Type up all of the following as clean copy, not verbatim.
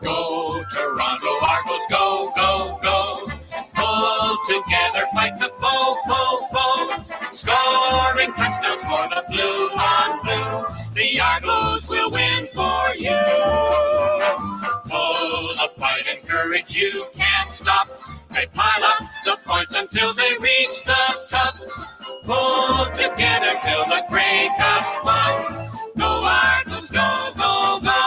Go, Toronto Argos, go, go, go. Pull together, fight the foe, foe, foe. Scoring touchdowns for the blue on blue. The Argos will win for you. Full of fight and courage, you can't stop. They pile up the points until they reach the top. Pull together till the Grey Cups won. Go Argos, go, go, go.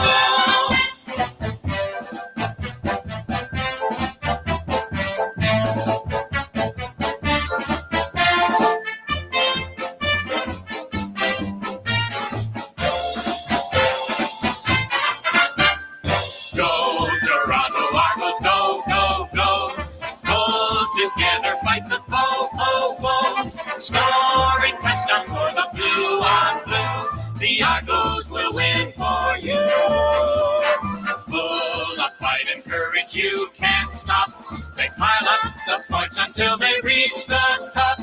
Together fight the foe, foe, foe. Scoring touchdowns for the blue on blue. The Argos will win for you. Full of fight and courage, you can't stop. They pile up the points until they reach the top.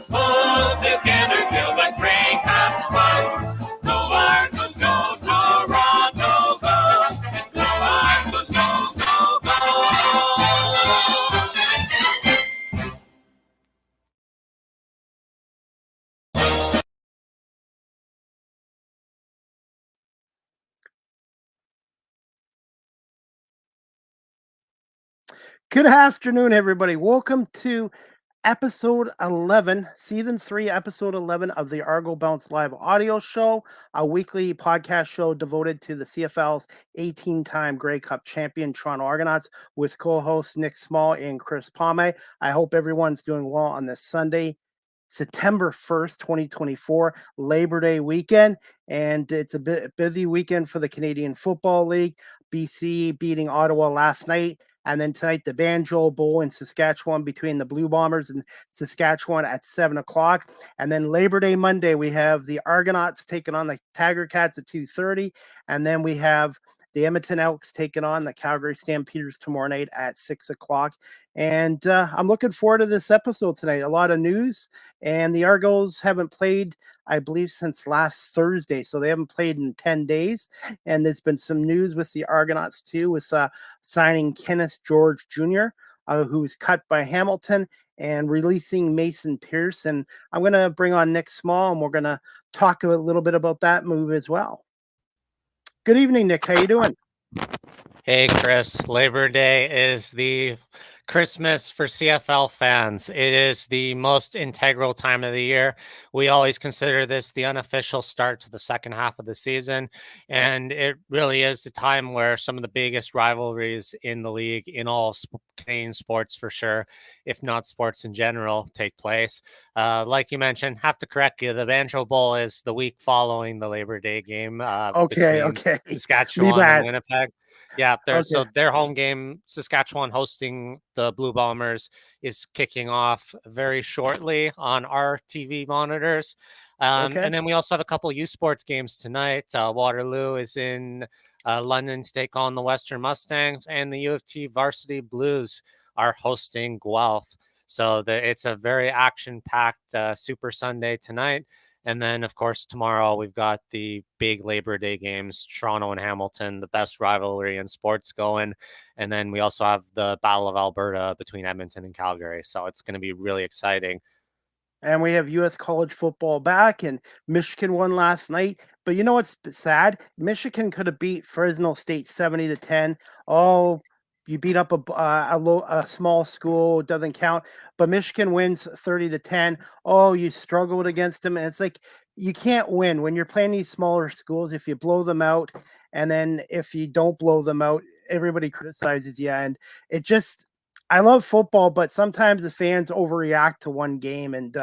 Pull together till the Grey Cups won. Go Argos, go Toronto, go. Go Argos, go, go, go. Good afternoon, everybody. Welcome to episode 11, season 3, episode 11 of the Argo Bounce live audio show, a weekly podcast show devoted to the CFL's 18-time Grey Cup champion Toronto Argonauts with co-hosts Nick Small and Chris Pomay. I hope everyone's doing well on this Sunday, September 1st, 2024, Labor Day weekend, and it's a bit busy weekend for the Canadian Football League. BC beating Ottawa last night. And then tonight, the Banjo Bowl in Saskatchewan between the Blue Bombers and Saskatchewan at 7 o'clock. And then Labor Day Monday, we have the Argonauts taking on the Tiger Cats at 2:30. And then we have the Edmonton Elks taking on the Calgary Stampeders tomorrow night at 6 o'clock. And I'm looking forward to this episode tonight. A lot of news. And the Argos haven't played, I believe, since last Thursday. So they haven't played in 10 days. And there's been some news with the Argonauts, too, with signing Kenneth George Jr., who was cut by Hamilton, and releasing Mason Pierce. And I'm going to bring on Nick Small, and we're going to talk a little bit about that move as well. Good evening, Nick. How you doing? Hey, Chris. Labor Day is the Christmas for CFL fans. It is the most integral time of the year. We always consider this the unofficial start to the second half of the season, and it really is the time where some of the biggest rivalries in the league, in all Canadian sports for sure, if not sports in general, take place. Like you mentioned, have to correct you, the Banjo Bowl is the week following the Labor Day game. Okay. Saskatchewan and Winnipeg. Yeah, Okay. So their home game, Saskatchewan hosting the Blue Bombers, is kicking off very shortly on our TV monitors. And then we also have a couple U Sports games tonight. Waterloo is in London to take on the Western Mustangs, and the U of T Varsity Blues are hosting Guelph. So it's a very action-packed Super Sunday tonight. And then, of course, tomorrow we've got the big Labor Day games, Toronto and Hamilton, the best rivalry in sports going. And then we also have the Battle of Alberta between Edmonton and Calgary. So it's going to be really exciting. And we have U.S. college football back, and Michigan won last night. But you know what's sad? Michigan could have beat Fresno State 70-10. Oh, you beat up a small school, doesn't count. But Michigan wins 30-10. Oh, you struggled against them. And it's like, you can't win when you're playing these smaller schools. If you blow them out, and then if you don't blow them out, everybody criticizes you. And it just, I love football, but sometimes the fans overreact to one game, and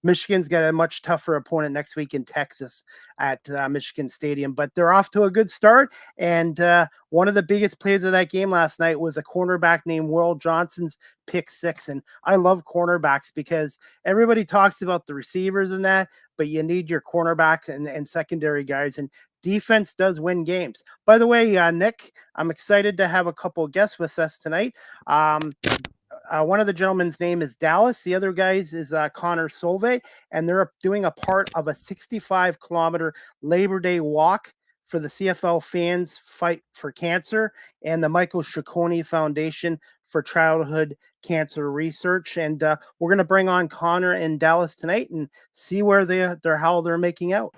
Michigan's got a much tougher opponent next week in Texas at Michigan Stadium, but they're off to a good start. And one of the biggest plays of that game last night was a cornerback named Will Johnson's pick six. And I love cornerbacks because everybody talks about the receivers and that, but you need your cornerbacks and secondary guys. And defense does win games. By the way, Nick, I'm excited to have a couple of guests with us tonight. One of the gentlemen's name is Dallas. The other guys is Connor Solvay, and they're doing a part of a 65-kilometer Labor Day walk for the CFL Fans Fight for Cancer and the Michael Ciccone Foundation for Childhood Cancer Research. And we're going to bring on Connor and Dallas tonight and see where how they're making out.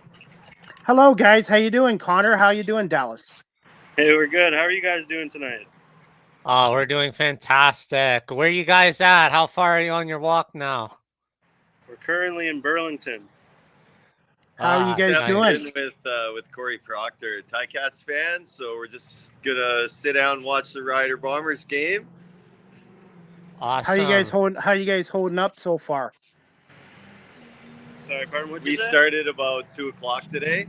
Hello, guys. How you doing, Connor? How you doing, Dallas? Hey, we're good. How are you guys doing tonight? Oh, we're doing fantastic. Where are you guys at? How far are you on your walk now? We're currently in Burlington. How are you guys doing? With Corey Proctor, Ticats fans. So we're just gonna sit down and watch the Rider Bombers game. Awesome. How you guys holding up so far? Sorry, pardon, what'd you say? We started about 2:00 today.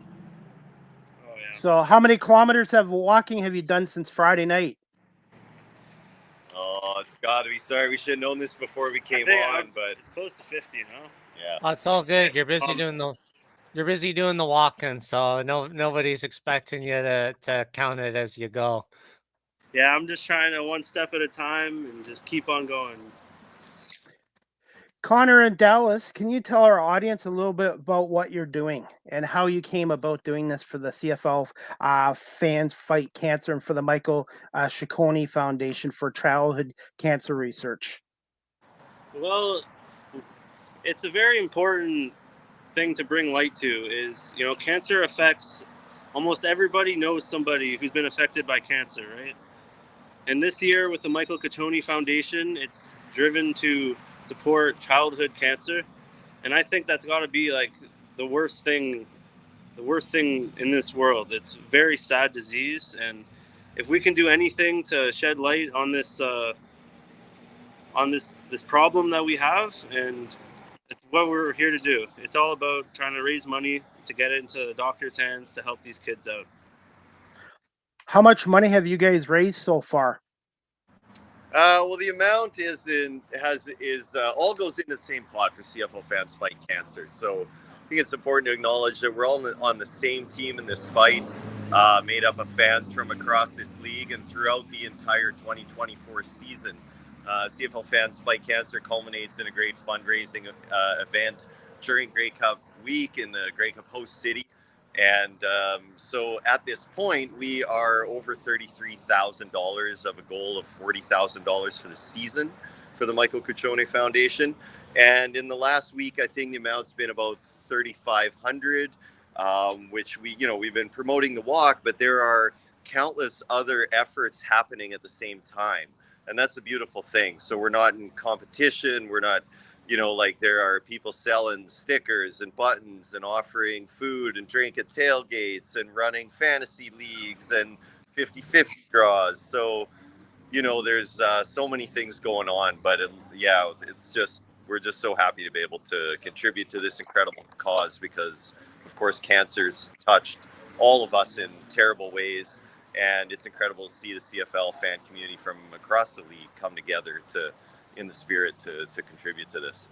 Oh yeah. So how many kilometers of walking have you done since Friday night? Oh, it's got to be. Sorry, we should have known this before we came on, but it's close to 50 now. Yeah. Oh, it's all good. You're busy doing the walking, so nobody's expecting you to count it as you go. Yeah, I'm just trying to one step at a time and just keep on going. Connor and Dallas, can you tell our audience a little bit about what you're doing and how you came about doing this for the CFL Fans Fight Cancer and for the Michael Ciccone Foundation for Childhood Cancer Research? Well, it's a very important thing to bring light to is, cancer affects almost everybody knows somebody who's been affected by cancer, right? And this year with the Michael Ciccone Foundation, it's driven to support childhood cancer. And I think that's got to be like the worst thing in this world. It's a very sad disease. And if we can do anything to shed light on this problem that we have, and it's what we're here to do. It's all about trying to raise money to get it into the doctor's hands to help these kids out. How much money have you guys raised so far? Well, the amount all goes in the same pot for CFL Fans Fight Cancer. So I think it's important to acknowledge that we're all on the same team in this fight, made up of fans from across this league and throughout the entire 2024 season. CFL Fans Fight Cancer culminates in a great fundraising event during Grey Cup week in the Grey Cup host city. And so at this point, we are over $33,000 of a goal of $40,000 for the season for the Michael Ciccone Foundation. And in the last week, I think the amount's been about $3,500, which we've been promoting the walk, but there are countless other efforts happening at the same time. And that's a beautiful thing. So we're not in competition. We're not, there are people selling stickers and buttons and offering food and drink at tailgates and running fantasy leagues and 50-50 draws. So, there's so many things going on. But we're just so happy to be able to contribute to this incredible cause because, of course, cancer's touched all of us in terrible ways. And it's incredible to see the CFL fan community from across the league come together in the spirit to contribute to this.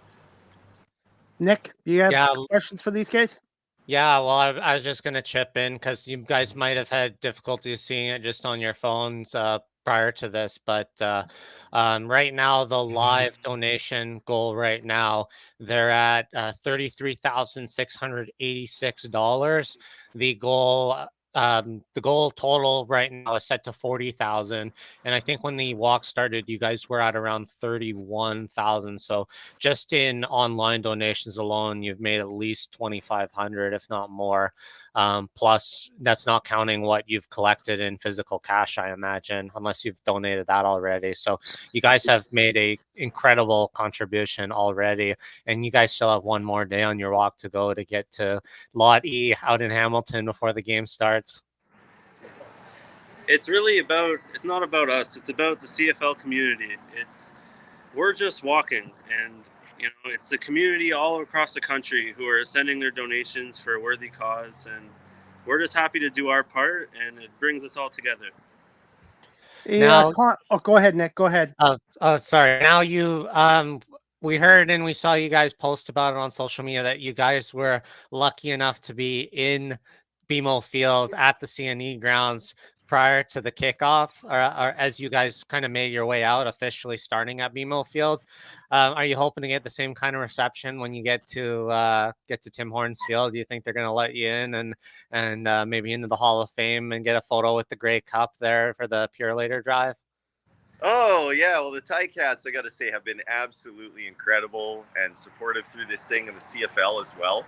Nick, do you have questions for these guys? Yeah, well, I was just going to chip in because you guys might have had difficulty seeing it just on your phones prior to this. But right now, the live donation goal right now, they're at $33,686. The goal total right now is set to 40,000, and I think when the walk started, you guys were at around 31,000. So just in online donations alone, you've made at least 2,500, if not more. Plus, that's not counting what you've collected in physical cash, I imagine, unless you've donated that already. So you guys have made a incredible contribution already, and you guys still have one more day on your walk to go to get to Lot E out in Hamilton before the game starts. It's not about us. It's about the CFL community. We're just walking, and it's the community all across the country who are sending their donations for a worthy cause, and we're just happy to do our part, and it brings us all together. Yeah, go ahead, Nick. Go ahead. Sorry. Now we heard and we saw you guys post about it on social media that you guys were lucky enough to be BMO Field at the CNE grounds prior to the kickoff, or as you guys kind of made your way out officially starting at BMO Field? Are you hoping to get the same kind of reception when you get to Tim Hortons Field? Do you think they're going to let you in and maybe into the Hall of Fame and get a photo with the Grey Cup there for the Purelator Drive? Oh, yeah. Well, the Ticats, I got to say, have been absolutely incredible and supportive through this thing in the CFL as well.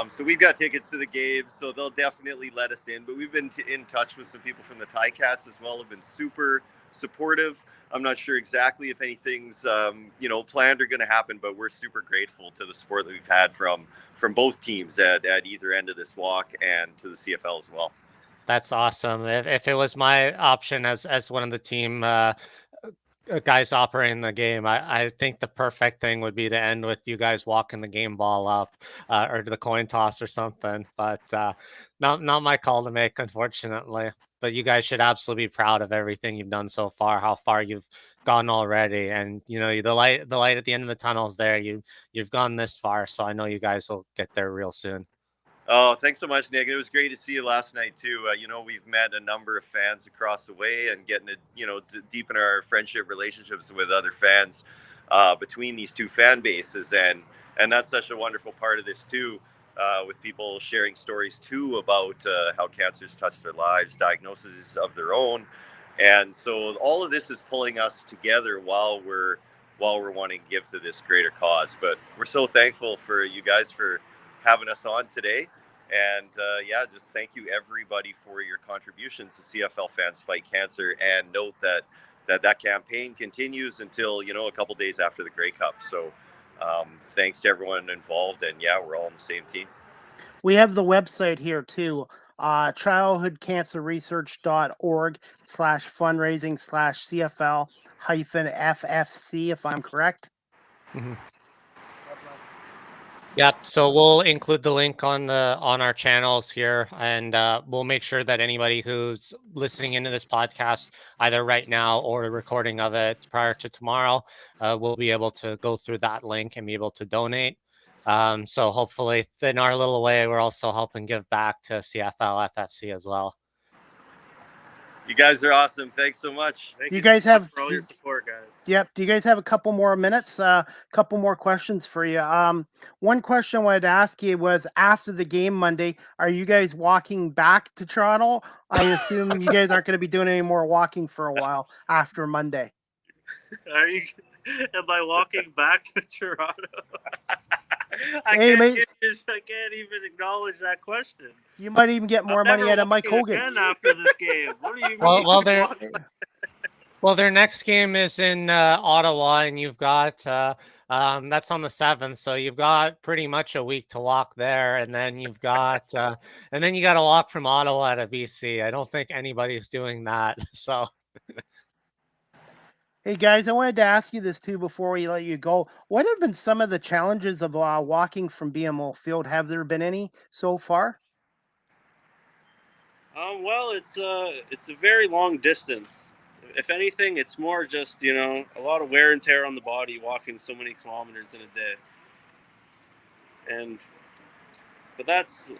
So we've got tickets to the game, so they'll definitely let us in. But we've been in touch with some people from the Ticats as well, have been super supportive. I'm not sure exactly if anything's, planned or going to happen, but we're super grateful to the support that we've had from both teams at either end of this walk and to the CFL as well. That's awesome. If it was my option as one of the team guys operating the game, I think the perfect thing would be to end with you guys walking the game ball up or the coin toss or something. But not my call to make, unfortunately. But you guys should absolutely be proud of everything you've done so far, how far you've gone already, and the light at the end of the tunnel is there. You've gone this far, so I know you guys will get there real soon. Oh, thanks so much, Nick. It was great to see you last night too. We've met a number of fans across the way and getting to, deepen our friendship relationships with other fans between these two fan bases. And that's such a wonderful part of this too, with people sharing stories too about how cancer's touched their lives, diagnoses of their own. And so all of this is pulling us together while we're wanting to give to this greater cause. But we're so thankful for you guys for having us on today. And just thank you everybody for your contributions to CFL Fans Fight Cancer, and note that campaign continues until a couple days after the Grey Cup. So thanks to everyone involved, and we're all on the same team. We have the website here too, childhoodcancerresearch.org/fundraising/CFL-FFC, if I'm correct. Mm-hmm. Yep. So we'll include the link on our channels here, and we'll make sure that anybody who's listening into this podcast, either right now or a recording of it prior to tomorrow, will be able to go through that link and be able to donate. So hopefully, in our little way, we're also helping give back to CFL FFC as well. You guys are awesome. Thanks so much. Thank you guys have for all your support, guys. Yep. Do you guys have a couple more minutes? Couple more questions for you. One question I wanted to ask you was, after the game Monday, are you guys walking back to Toronto? I assume you guys aren't going to be doing any more walking for a while after Monday. Am I walking back to Toronto? I can't even acknowledge that question. You might even get more money out of Mike Hogan again after this game. What do you mean? Well, their next game is in Ottawa, and you've got that's on the 7th, so you've got pretty much a week to walk there, and then you've got and then you got to walk from Ottawa to BC. I don't think anybody's doing that. So. Hey guys, I wanted to ask you this too before we let you go. What have been some of the challenges of walking from BMO Field? Have there been any so far? Well, it's a very long distance. If anything, it's more just a lot of wear and tear on the body walking so many kilometers in a day. But that's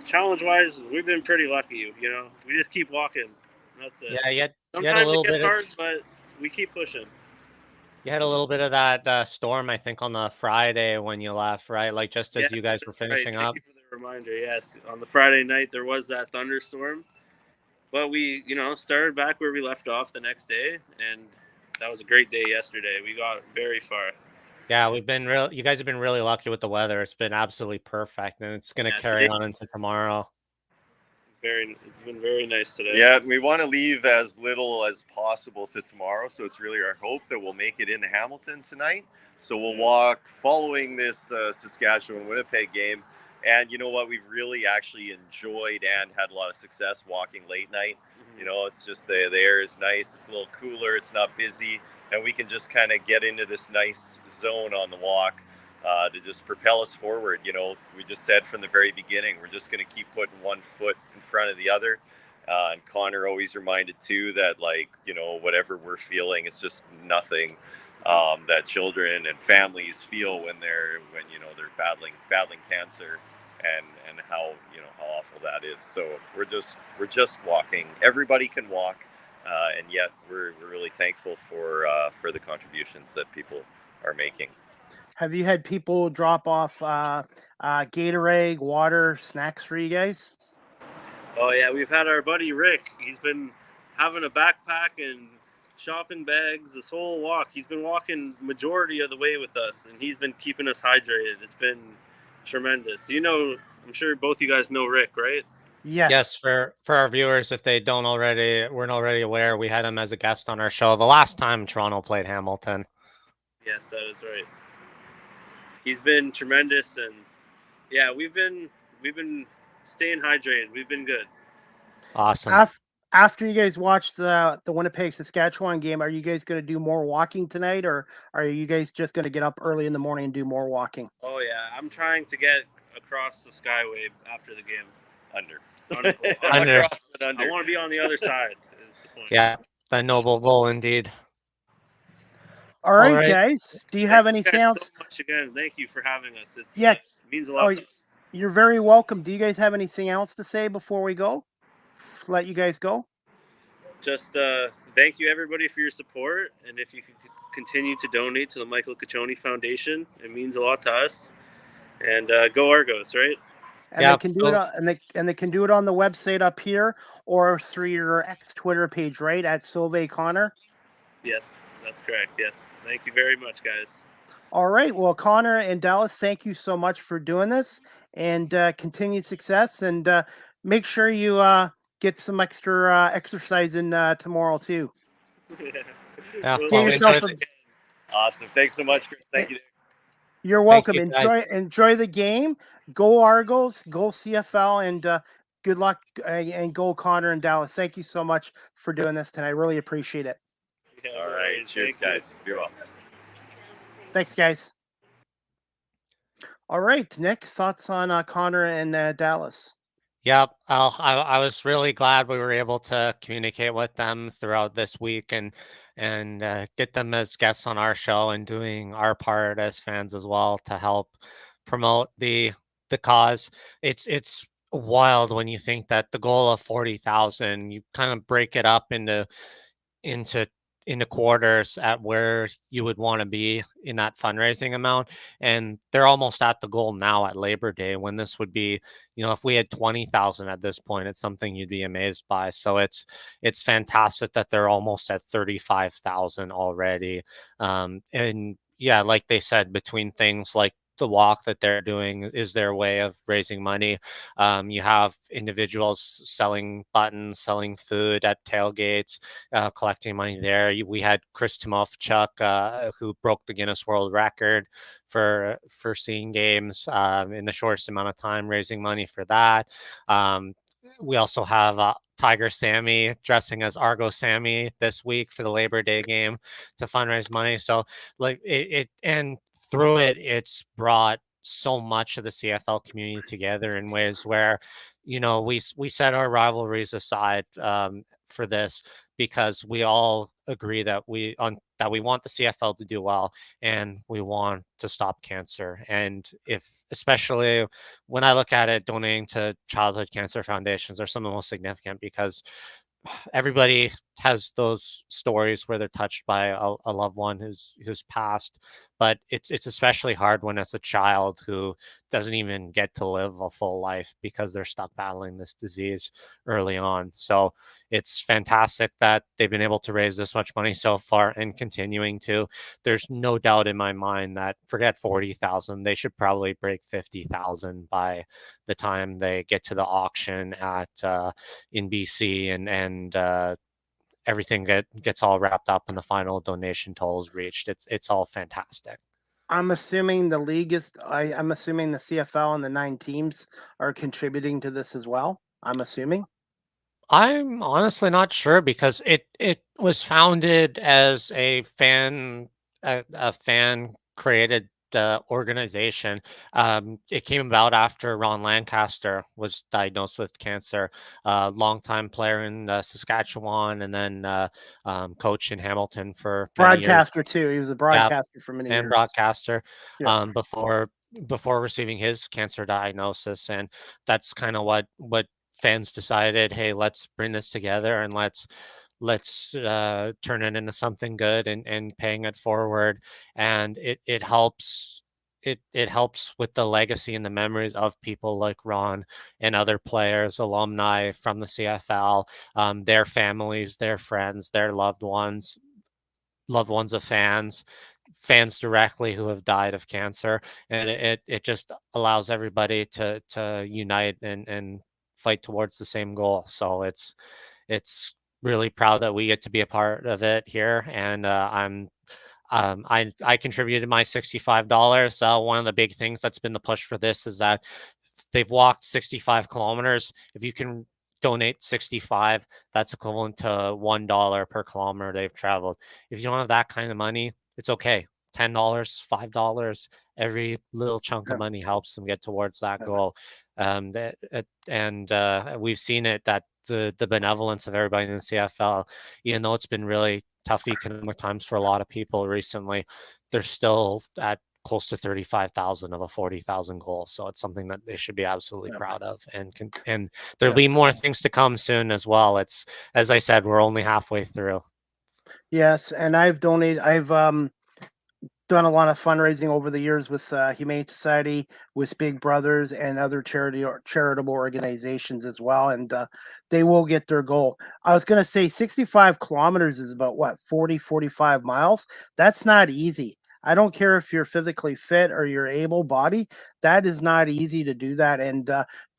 challenge-wise, we've been pretty lucky. We just keep walking. That's it. Yeah, sometimes it gets hard, but we keep pushing. You had a little bit of that storm, I think, on the Friday when you left, right? Like just as you guys were finishing up. Thank you for the reminder. Yes, on the Friday night there was that thunderstorm, but we, started back where we left off the next day, and that was a great day yesterday. We got very far. Yeah, you guys have been really lucky with the weather. It's been absolutely perfect, and it's going to carry on into tomorrow. It's been very nice today. Yeah, we want to leave as little as possible to tomorrow, so it's really our hope that we'll make it into Hamilton tonight. So we'll walk following this Saskatchewan-Winnipeg game, and you know what? We've really actually enjoyed and had a lot of success walking late night. Mm-hmm. It's just the air is nice. It's a little cooler. It's not busy, and we can just kind of get into this nice zone on the walk. To just propel us forward. We just said from the very beginning, we're just going to keep putting one foot in front of the other. And Connor always reminded too that whatever we're feeling, it's just nothing that children and families feel when they're battling cancer. and how how awful that is. So we're just walking. Everybody can walk, and yet we're really thankful for the contributions that people are making. Have you had people drop off Gatorade, water, snacks for you guys? Oh yeah, we've had our buddy Rick. He's been having a backpack and shopping bags this whole walk. He's been walking majority of the way with us, and he's been keeping us hydrated. It's been tremendous. I'm sure both you guys know Rick, right? Yes, for our viewers, if they weren't already aware, we had him as a guest on our show the last time Toronto played Hamilton. Yes, that is right. He's been tremendous, and yeah, we've been staying hydrated. We've been good. Awesome. After you guys watch the Winnipeg Saskatchewan game, are you guys going to do more walking tonight, or are you guys just going to get up early in the morning and do more walking? Oh yeah, I'm trying to get across the Skyway after the game. Under. Under. I want to be on the other side. Is the point. Yeah, the noble goal indeed. All right, guys. Do you have anything else? So much again. Thank you for having us. It means a lot. Oh, you're very welcome. Do you guys have anything else to say before we go? Let you guys go. Just thank you everybody for your support, and if you could continue to donate to the Michael Caccione Foundation, it means a lot to us. And go Argos, right? And they can do it they can do it on the website up here or through your X Twitter page, right? At Sauve Connor. Yes, that's correct. Yes. Thank you very much, guys. All right. Well, Connor and Dallas, thank you so much for doing this, and continued success, and make sure you get some extra exercise in tomorrow too. Yeah, awesome. Thanks so much, Chris. Thank you. You're welcome. Enjoy the game. Go Argos. Go CFL, and good luck. And go Connor and Dallas. Thank you so much for doing this tonight. I really appreciate it. Yeah, all right. Cheers, guys. You're welcome. Thanks, guys. All right, Nick. Thoughts on Connor and Dallas? Yep. I was really glad we were able to communicate with them throughout this week and get them as guests on our show and doing our part as fans as well to help promote the cause. It's wild when you think that the goal of 40,000, you kind of break it up into quarters at where you would want to be in that fundraising amount, and they're almost at the goal now at Labor Day, when this would be, if we had 20,000 at this point, it's something you'd be amazed by. So it's fantastic that they're almost at 35,000 already. And yeah, like they said, between things like the walk that they're doing is their way of raising money. You have individuals selling buttons, selling food at tailgates, collecting money there. We had Chris Timofchuk, who broke the Guinness World Record for seeing games in the shortest amount of time, raising money for that. We also have Tiger Sammy dressing as Argo Sammy this week for the Labor Day game to fundraise money. So and through it, it's brought so much of the CFL community together in ways where, we set our rivalries aside for this, because we all agree that we want the CFL to do well, and we want to stop cancer. And especially when I look at it, donating to childhood cancer foundations are some of the most significant, because everybody has those stories where they're touched by a loved one who's passed, but it's especially hard when it's a child who doesn't even get to live a full life because they're stuck battling this disease early on. So it's fantastic that they've been able to raise this much money so far and continuing to. There's no doubt in my mind that, forget 40,000, they should probably break 50,000 by the time they get to the auction in BC, and everything gets all wrapped up and the final donation total is reached. It's all fantastic. I'm assuming the league I'm assuming the CFL and the 9 teams are contributing to this as well. I'm assuming. I'm honestly not sure, because it was founded as a fan created organization. It came about after Ron Lancaster was diagnosed with cancer, longtime player in Saskatchewan, and then coach in Hamilton for broadcaster too. He was a broadcaster for many years. And broadcaster before before receiving his cancer diagnosis, and that's kind of what fans decided. Hey, let's bring this together and let's turn it into something good and paying it forward, and it helps. It helps with the legacy and the memories of people like Ron and other players, alumni from the CFL, their families, their friends, their loved ones of fans directly who have died of cancer, and it just allows everybody to unite and fight towards the same goal. So it's really proud that we get to be a part of it here, and I contributed my $65. One of the big things that's been the push for this is that they've walked 65 kilometers. If you can donate 65, that's equivalent to $1 per kilometer they've traveled. If you don't have that kind of money, it's okay. $10, $5, every little chunk of money helps them get towards that goal. We've seen it that the benevolence of everybody in the CFL, even though it's been really tough economic times for a lot of people recently, they're still at close to 35,000 of a 40,000 goal. So it's something that they should be absolutely proud of, and there'll be more things to come soon as well. It's, as I said, we're only halfway through. Yes, and I've done a lot of fundraising over the years with Humane Society, with Big Brothers, and other charitable organizations as well, and they will get their goal. I was going to say 65 kilometers is about, what, 40, 45 miles? That's not easy. I don't care if you're physically fit or you're able-bodied. That is not easy to do that, and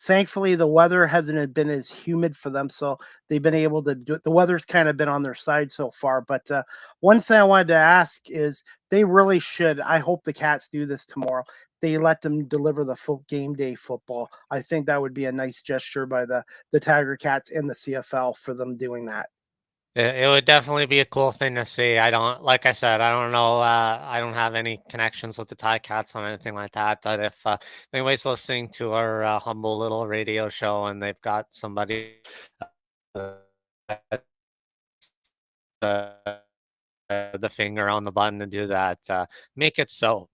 thankfully the weather hasn't been as humid for them, so they've been able to do it. The weather's kind of been on their side so far. But one thing I wanted to ask is, they really should, I hope the Cats do this tomorrow, they let them deliver the full game day football. I think that would be a nice gesture by the Tiger Cats and the CFL for them doing that. It would definitely be a cool thing to see. I don't, like I said, I don't know. I don't have any connections with the Tie Cats on anything like that. But if anybody's listening to our humble little radio show and they've got somebody the finger on the button to do that, make it so.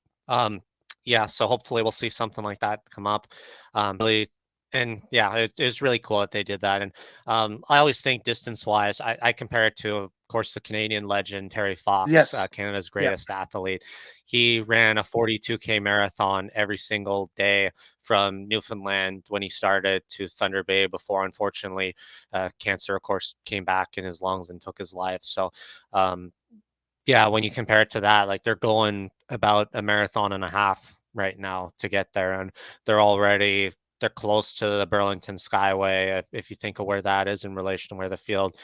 Yeah, so hopefully we'll see something like that come up. Really, and yeah, it's really cool that they did that. And I always think distance-wise, I compare it to, of course, the Canadian legend Terry Fox, Yes. Canada's greatest athlete. He ran a 42K marathon every single day from Newfoundland when he started to Thunder Bay before, unfortunately, cancer, of course, came back in his lungs and took his life. So, yeah, when you compare it to that, like, they're going about a marathon and a half right now to get there, and they're close to the Burlington Skyway. If you think of where that is in relation to where the field,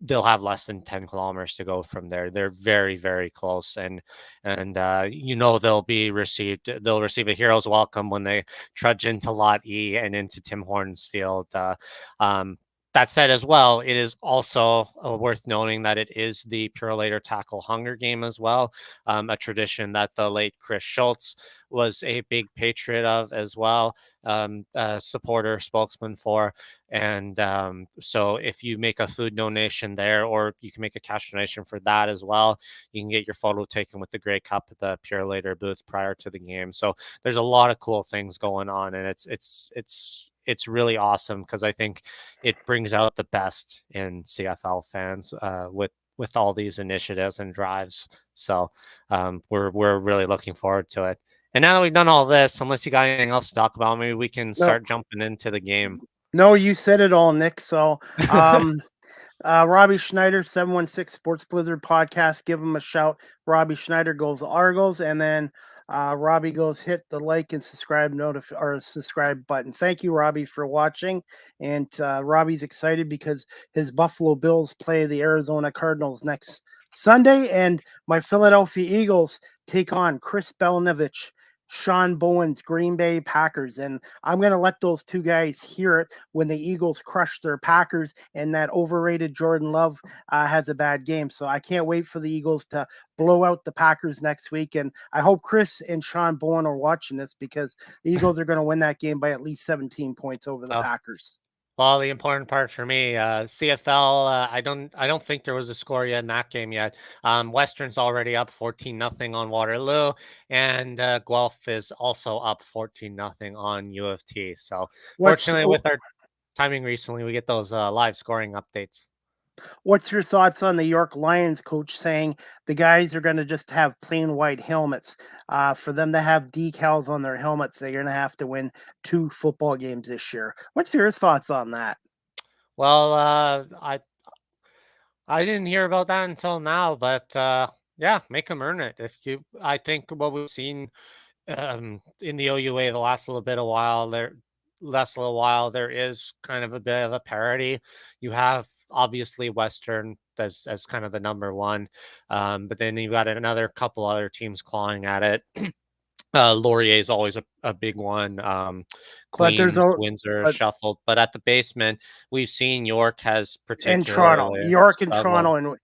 they'll have less than 10 kilometers to go from there. They're very, very close, and they'll receive a hero's welcome when they trudge into Lot E and into Tim Hortons Field. That said, as well, it is also worth noting that it is the Purolator Tackle Hunger Game as well, a tradition that the late Chris Schultz was a big patriot of as well, supporter, spokesman for. And so if you make a food donation there, or you can make a cash donation for that as well, you can get your photo taken with the Grey Cup at the Purolator booth prior to the game. So there's a lot of cool things going on, and it's really awesome, because I think it brings out the best in CFL fans with all these initiatives and drives. So we're really looking forward to it. And now that we've done all this, unless you got anything else to talk about, maybe we can start jumping into the game. No, you said it all, Nick. So Robbie Schneider, 716 Sports Blizzard Podcast, give him a shout. Robbie Schneider goes Argos, and then Robbie goes hit the like and subscribe subscribe button. Thank you, Robbie, for watching. And Robbie's excited because his Buffalo Bills play the Arizona Cardinals next Sunday, and my Philadelphia Eagles take on Chris Belinovich, Sean Bowen's Green Bay Packers. And I'm going to let those two guys hear it when the Eagles crush their Packers and that overrated Jordan Love has a bad game. So I can't wait for the Eagles to blow out the Packers next week. And I hope Chris and Sean Bowen are watching this, because the Eagles are going to win that game by at least 17 points over the Packers. Well, the important part for me, CFL, I don't think there was a score yet in that game yet. Western's already up 14-0 on Waterloo, and Guelph is also up 14-0 on U of T. So What's fortunately, with our timing recently, we get those live scoring updates. What's your thoughts on the York Lions coach saying the guys are going to just have plain white helmets? For them to have decals on their helmets, they're going to have to win 2 football games this year. What's your thoughts on that? Well, I didn't hear about that until now, but yeah, make them earn it. I think what we've seen in the OUA the last little while, there is kind of a bit of a parity. You have obviously Western as kind of the number one, but then you've got another couple other teams clawing at it. Laurier is always a big one. But there's Queens, Windsor shuffled, but at the basement, we've seen York has in Toronto, particularly York and struggled.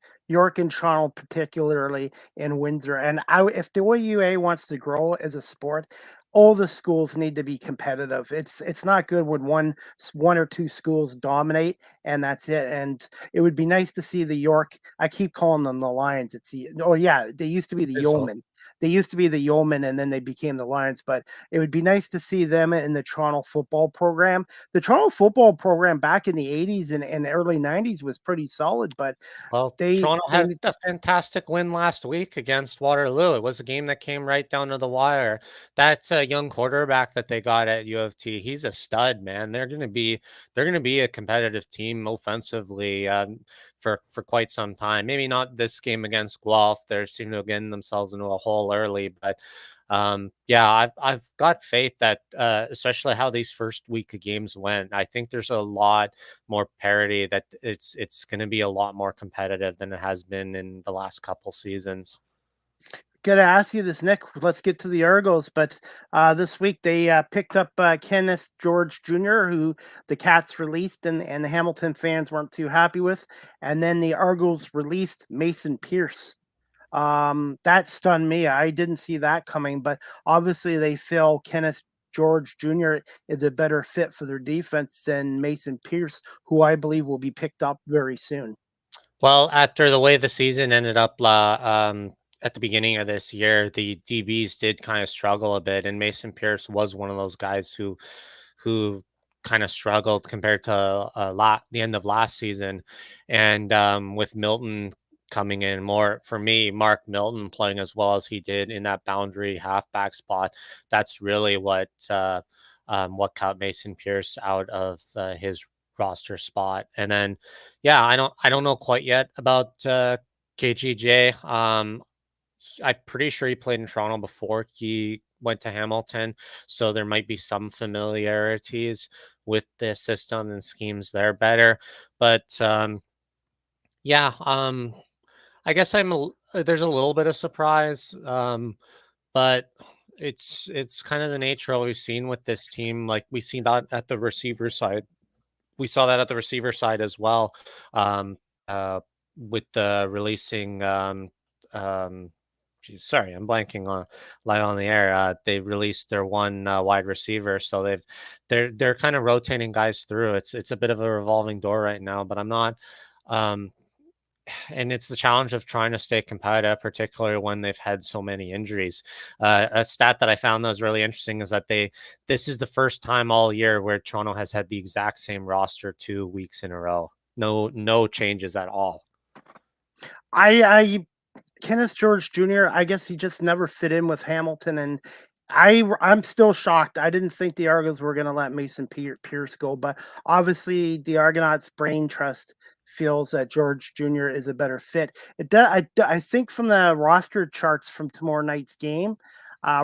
Toronto, particularly in Windsor. And if the OUA wants to grow as a sport, all the schools need to be competitive. It's not good when one or two schools dominate and that's it. And it would be nice to see the York. I keep calling them the Lions. They used to be the Yeomen. They used to be the Yeomen, and then they became the Lions. But it would be nice to see them in the Toronto football program. The Toronto football program back in the 80s and early 90s was pretty solid, but Well, Toronto had a fantastic win last week against Waterloo. It was a game that came right down to the wire. That young quarterback that they got at U of T, he's a stud, man. They're going to be a competitive team offensively for quite some time. Maybe not this game against Guelph. They seem to have gotten themselves into a hole early, but yeah, I've got faith that especially how these first week of games went, I think there's a lot more parity, that it's going to be a lot more competitive than it has been in the last couple seasons. Gotta ask you this, Nick. Let's get to the Argos. But this week they picked up Kenneth George Jr., who the Cats released, and the Hamilton fans weren't too happy with. And then the Argos released Mason Pierce. That stunned me. I didn't see that coming, but obviously they feel Kenneth George Jr. is a better fit for their defense than Mason Pierce, who I believe will be picked up very soon. Well, after the way the season ended up at the beginning of this year, the DBs did kind of struggle a bit, and Mason Pierce was one of those guys who kind of struggled compared to the end of last season. And with Milton coming in more, for me, Mark Milton playing as well as he did in that boundary halfback spot, that's really what cut Mason Pierce out of his roster spot. And then, yeah, I don't know quite yet about KGJ. I'm pretty sure he played in Toronto before he went to Hamilton, so there might be some familiarities with the system and schemes there better. But yeah, I guess there's a little bit of surprise, but it's kind of the nature of what we've seen with this team. Like, we see that at the receiver side. We saw that at the receiver side as well, with the releasing. Sorry, I'm blanking on live on the air. They released their one wide receiver, so they're kind of rotating guys through. It's a bit of a revolving door right now, but I'm not. And it's the challenge of trying to stay competitive, particularly when they've had so many injuries. A stat that I found that was really interesting is that this is the first time all year where Toronto has had the exact same roster 2 weeks in a row. No changes at all. Kenneth George Jr., I guess he just never fit in with Hamilton, and I'm still shocked. I didn't think the Argos were going to let Mason Pierce go, but obviously the Argonauts brain trust feels that George Jr. is a better fit. I think from the roster charts from tomorrow night's game,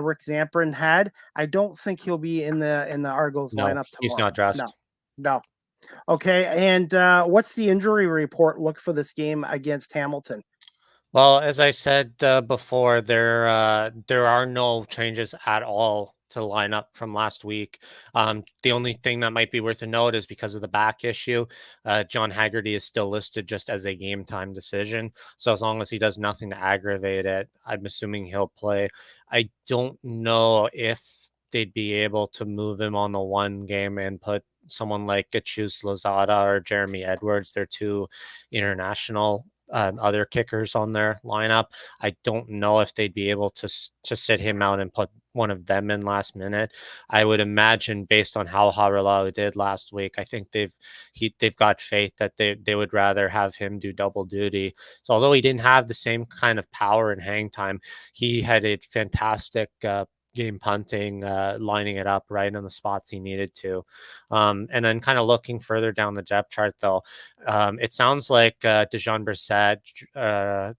Rick Zamperin had, I don't think he'll be in the Argos lineup tomorrow. He's not dressed. No. Okay, and what's the injury report look for this game against Hamilton? Well, as I said before, there are no changes at all to the lineup from last week. The only thing that might be worth a note is because of the back issue, John Haggerty is still listed just as a game time decision. So as long as he does nothing to aggravate it, I'm assuming he'll play. I don't know if they'd be able to move him on the one game and put someone like Gachus Lozada or Jeremy Edwards. They're two international other kickers on their lineup. I don't know if they'd be able to sit him out and put one of them in last minute. I would imagine, based on how Haralau did last week, I think they've got faith that they would rather have him do double duty. So although he didn't have the same kind of power and hang time, he had a fantastic game punting, lining it up right in the spots he needed to. And then kind of looking further down the depth chart, though, it sounds like Dejan Brissett,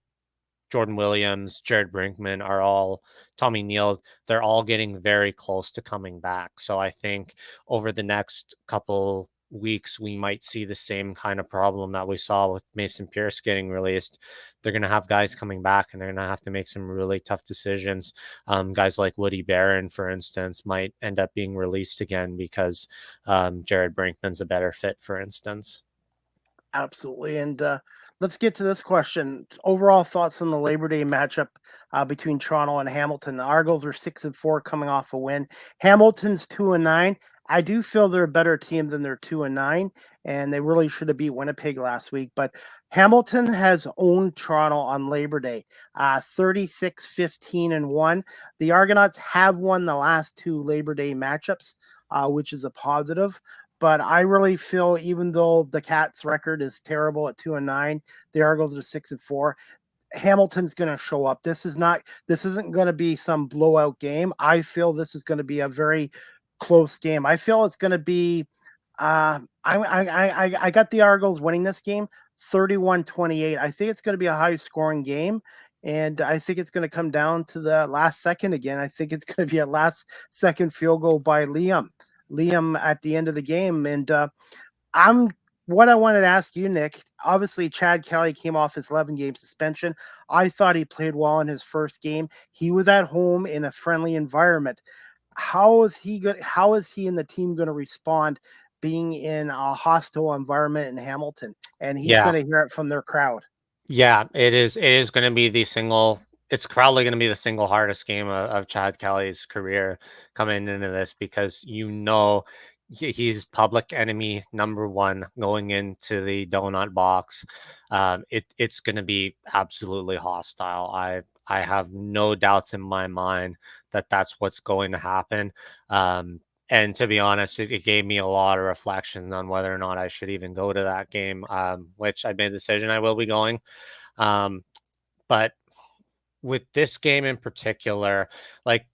Jordan Williams, Jared Brinkman are all, Tommy Neal, they're all getting very close to coming back. So I think over the next couple weeks, we might see the same kind of problem that we saw with Mason Pierce getting released. They're going to have guys coming back and they're going to have to make some really tough decisions. Guys like Woody Barron, for instance, might end up being released again because Jared Brinkman's a better fit, for instance. Absolutely. And let's get to this question. Overall thoughts on the Labor Day matchup between Toronto and Hamilton. The Argos are 6-4 coming off a win. Hamilton's 2-9. I do feel they're a better team than they're 2-9, and they really should have beat Winnipeg last week. But Hamilton has owned Toronto on Labor Day, 36-15-1. The Argonauts have won the last two Labor Day matchups, which is a positive. But I really feel, even though the Cats' record is terrible at 2-9, the Argos are 6-4. Hamilton's going to show up. This isn't going to be some blowout game. I feel this is going to be a very close game. I feel it's going to be. I got the Argos winning this game, 31-28. I think it's going to be a high-scoring game. And I think it's going to come down to the last second again. I think it's going to be a last-second field goal by Liam at the end of the game. And what I wanted to ask you, Nick, obviously Chad Kelly came off his 11-game suspension. I thought he played well in his first game. He was at home in a friendly environment. How is he and the team going to respond being in a hostile environment in Hamilton? And he's going to hear it from their crowd. Yeah, it is going to be it's probably going to be the single hardest game of Chad Kelly's career coming into this, because he's public enemy number one going into the donut box. It's going to be absolutely hostile. I have no doubts in my mind that that's what's going to happen. And to be honest, it gave me a lot of reflections on whether or not I should even go to that game, which I made the decision I will be going. But with this game in particular, like,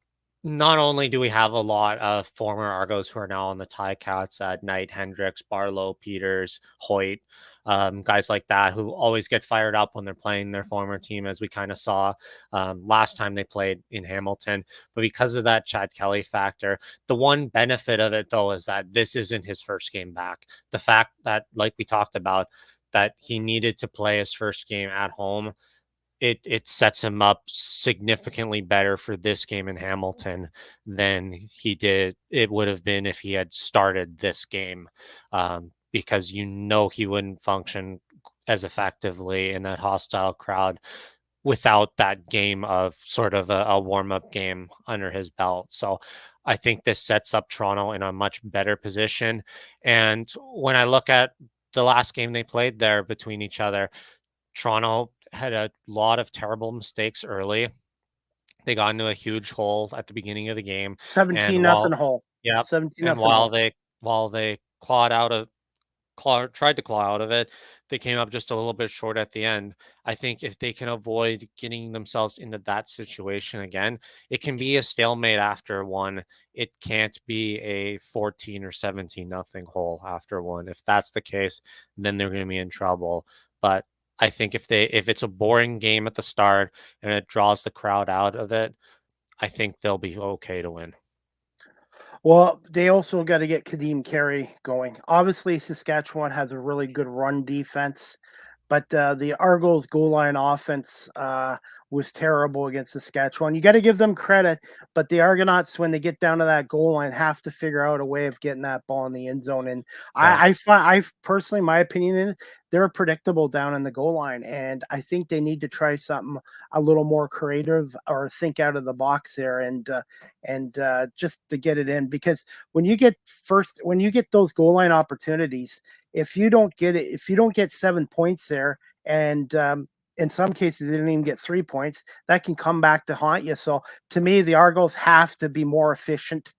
not only do we have a lot of former Argos who are now on the Ticats, Knight, Hendricks, Barlow, Peters, Hoyt, guys like that who always get fired up when they're playing their former team, as we kind of saw last time they played in Hamilton. But because of that Chad Kelly factor, the one benefit of it, though, is that this isn't his first game back. The fact that, like we talked about, that he needed to play his first game at home, it sets him up significantly better for this game in Hamilton than it would have been if he had started this game, because he wouldn't function as effectively in that hostile crowd without that game of sort of a warm-up game under his belt. So I think this sets up Toronto in a much better position. And when I look at the last game they played there between each other, Toronto had a lot of terrible mistakes early. They got into a huge hole at the beginning of the game. 17-0 hole. Yeah. 17-0. And while they tried to claw out of it, they came up just a little bit short at the end. I think if they can avoid getting themselves into that situation again, it can be a stalemate after one. It can't be a 14 or 17-0 hole after one. If that's the case, then they're going to be in trouble. But I think if it's a boring game at the start and it draws the crowd out of it, I think they'll be okay to win. Well, they also got to get Kadeem Carey going. Obviously, Saskatchewan has a really good run defense, but the Argos goal line offense was terrible against Saskatchewan. You got to give them credit, but the Argonauts, when they get down to that goal line, have to figure out a way of getting that ball in the end zone. And I personally, my opinion is they're predictable down in the goal line, and I think they need to try something a little more creative or think out of the box there, and just to get it in. Because when you get those goal line opportunities, if you don't get 7 points there, and in some cases they didn't even get 3 points, that can come back to haunt you. So to me, the Argos have to be more efficient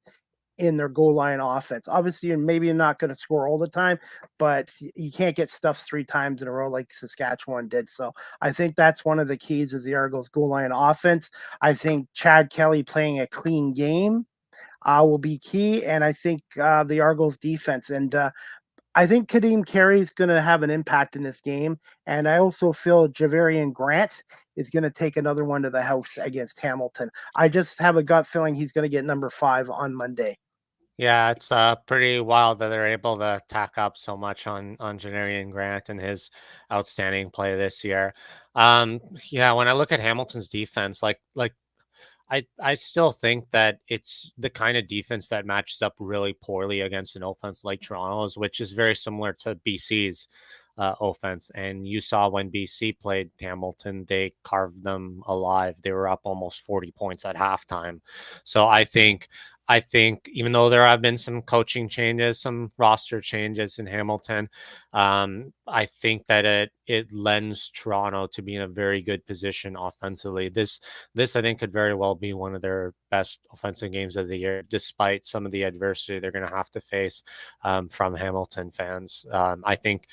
in their goal line offense. Obviously, you're not going to score all the time, but you can't get stuffed 3 times in a row like Saskatchewan did. So I think that's one of the keys is the Argos goal line offense. I think Chad Kelly playing a clean game will be key. And I think the Argos defense, and I think Kadeem Carey is going to have an impact in this game. And I also feel Javarian Grant is going to take another one to the house against Hamilton. I just have a gut feeling he's going to get number 5 on Monday. Yeah, it's pretty wild that they're able to tack up so much on Janarian Grant and his outstanding play this year. Yeah, when I look at Hamilton's defense, like I still think that it's the kind of defense that matches up really poorly against an offense like Toronto's, which is very similar to BC's offense. And you saw when BC played Hamilton, they carved them alive. They were up almost 40 points at halftime. So I think even though there have been some coaching changes, some roster changes in Hamilton, I think that it lends Toronto to be in a very good position offensively. This I think could very well be one of their best offensive games of the year, despite some of the adversity they're going to have to face from Hamilton fans. I think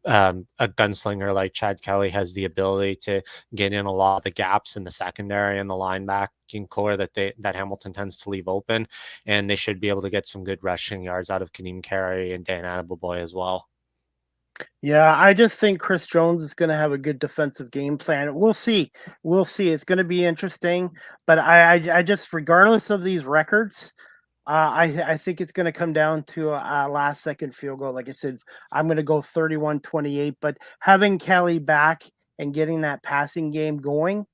a gunslinger like Chad Kelly has the ability to get in a lot of the gaps in the secondary and the linebacking core that Hamilton tends to leave open, and they should be able to get some good rushing yards out of Kadeem Carey and Dan Attaboy as well. Yeah, I just think Chris Jones is going to have a good defensive game plan. We'll see. It's going to be interesting, but I just, regardless of these records, I think it's going to come down to a last second field goal. Like I said, I'm going to go 31-28, but having Kelly back and getting that passing game going,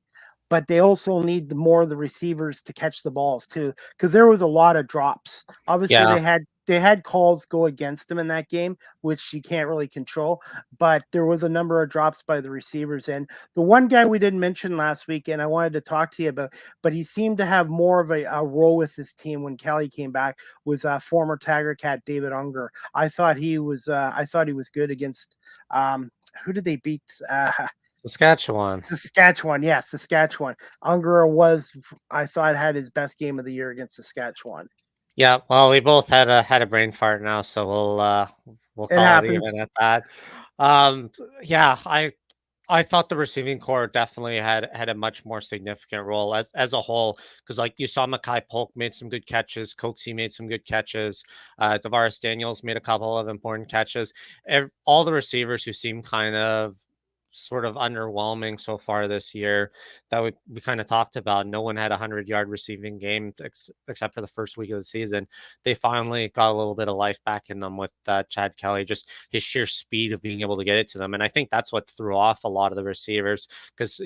but they also need more of the receivers to catch the balls too, because there was a lot of drops. Obviously, they had calls go against them in that game, which you can't really control, but there was a number of drops by the receivers. And the one guy we didn't mention last week, and I wanted to talk to you about, but he seemed to have more of a role with this team when Kelly came back, was former Tiger Cat David Unger. I thought he was good against who did they beat? Saskatchewan. Yeah, Saskatchewan. Unger I thought, had his best game of the year against Saskatchewan. Yeah, well, we both had a brain fart now, so we'll call it even at that. Yeah, I thought the receiving core definitely had a much more significant role as a whole, because like you saw Mackay Polk made some good catches, Coxie made some good catches, Tavares Daniels made a couple of important catches. All the receivers who seem kind of sort of underwhelming so far this year that we kind of talked about. No one had a 100-yard receiving game except for the first week of the season. They finally got a little bit of life back in them with Chad Kelly, just his sheer speed of being able to get it to them. And I think that's what threw off a lot of the receivers, because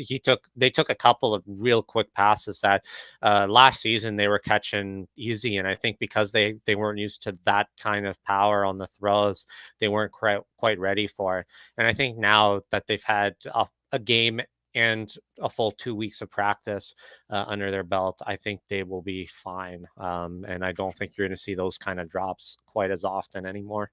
they took a couple of real quick passes that last season they were catching easy. And I think because they weren't used to that kind of power on the throws, they weren't quite ready for it. And I think now that they've had a game and a full 2 weeks of practice under their belt, I think they will be fine. And I don't think you're going to see those kind of drops quite as often anymore.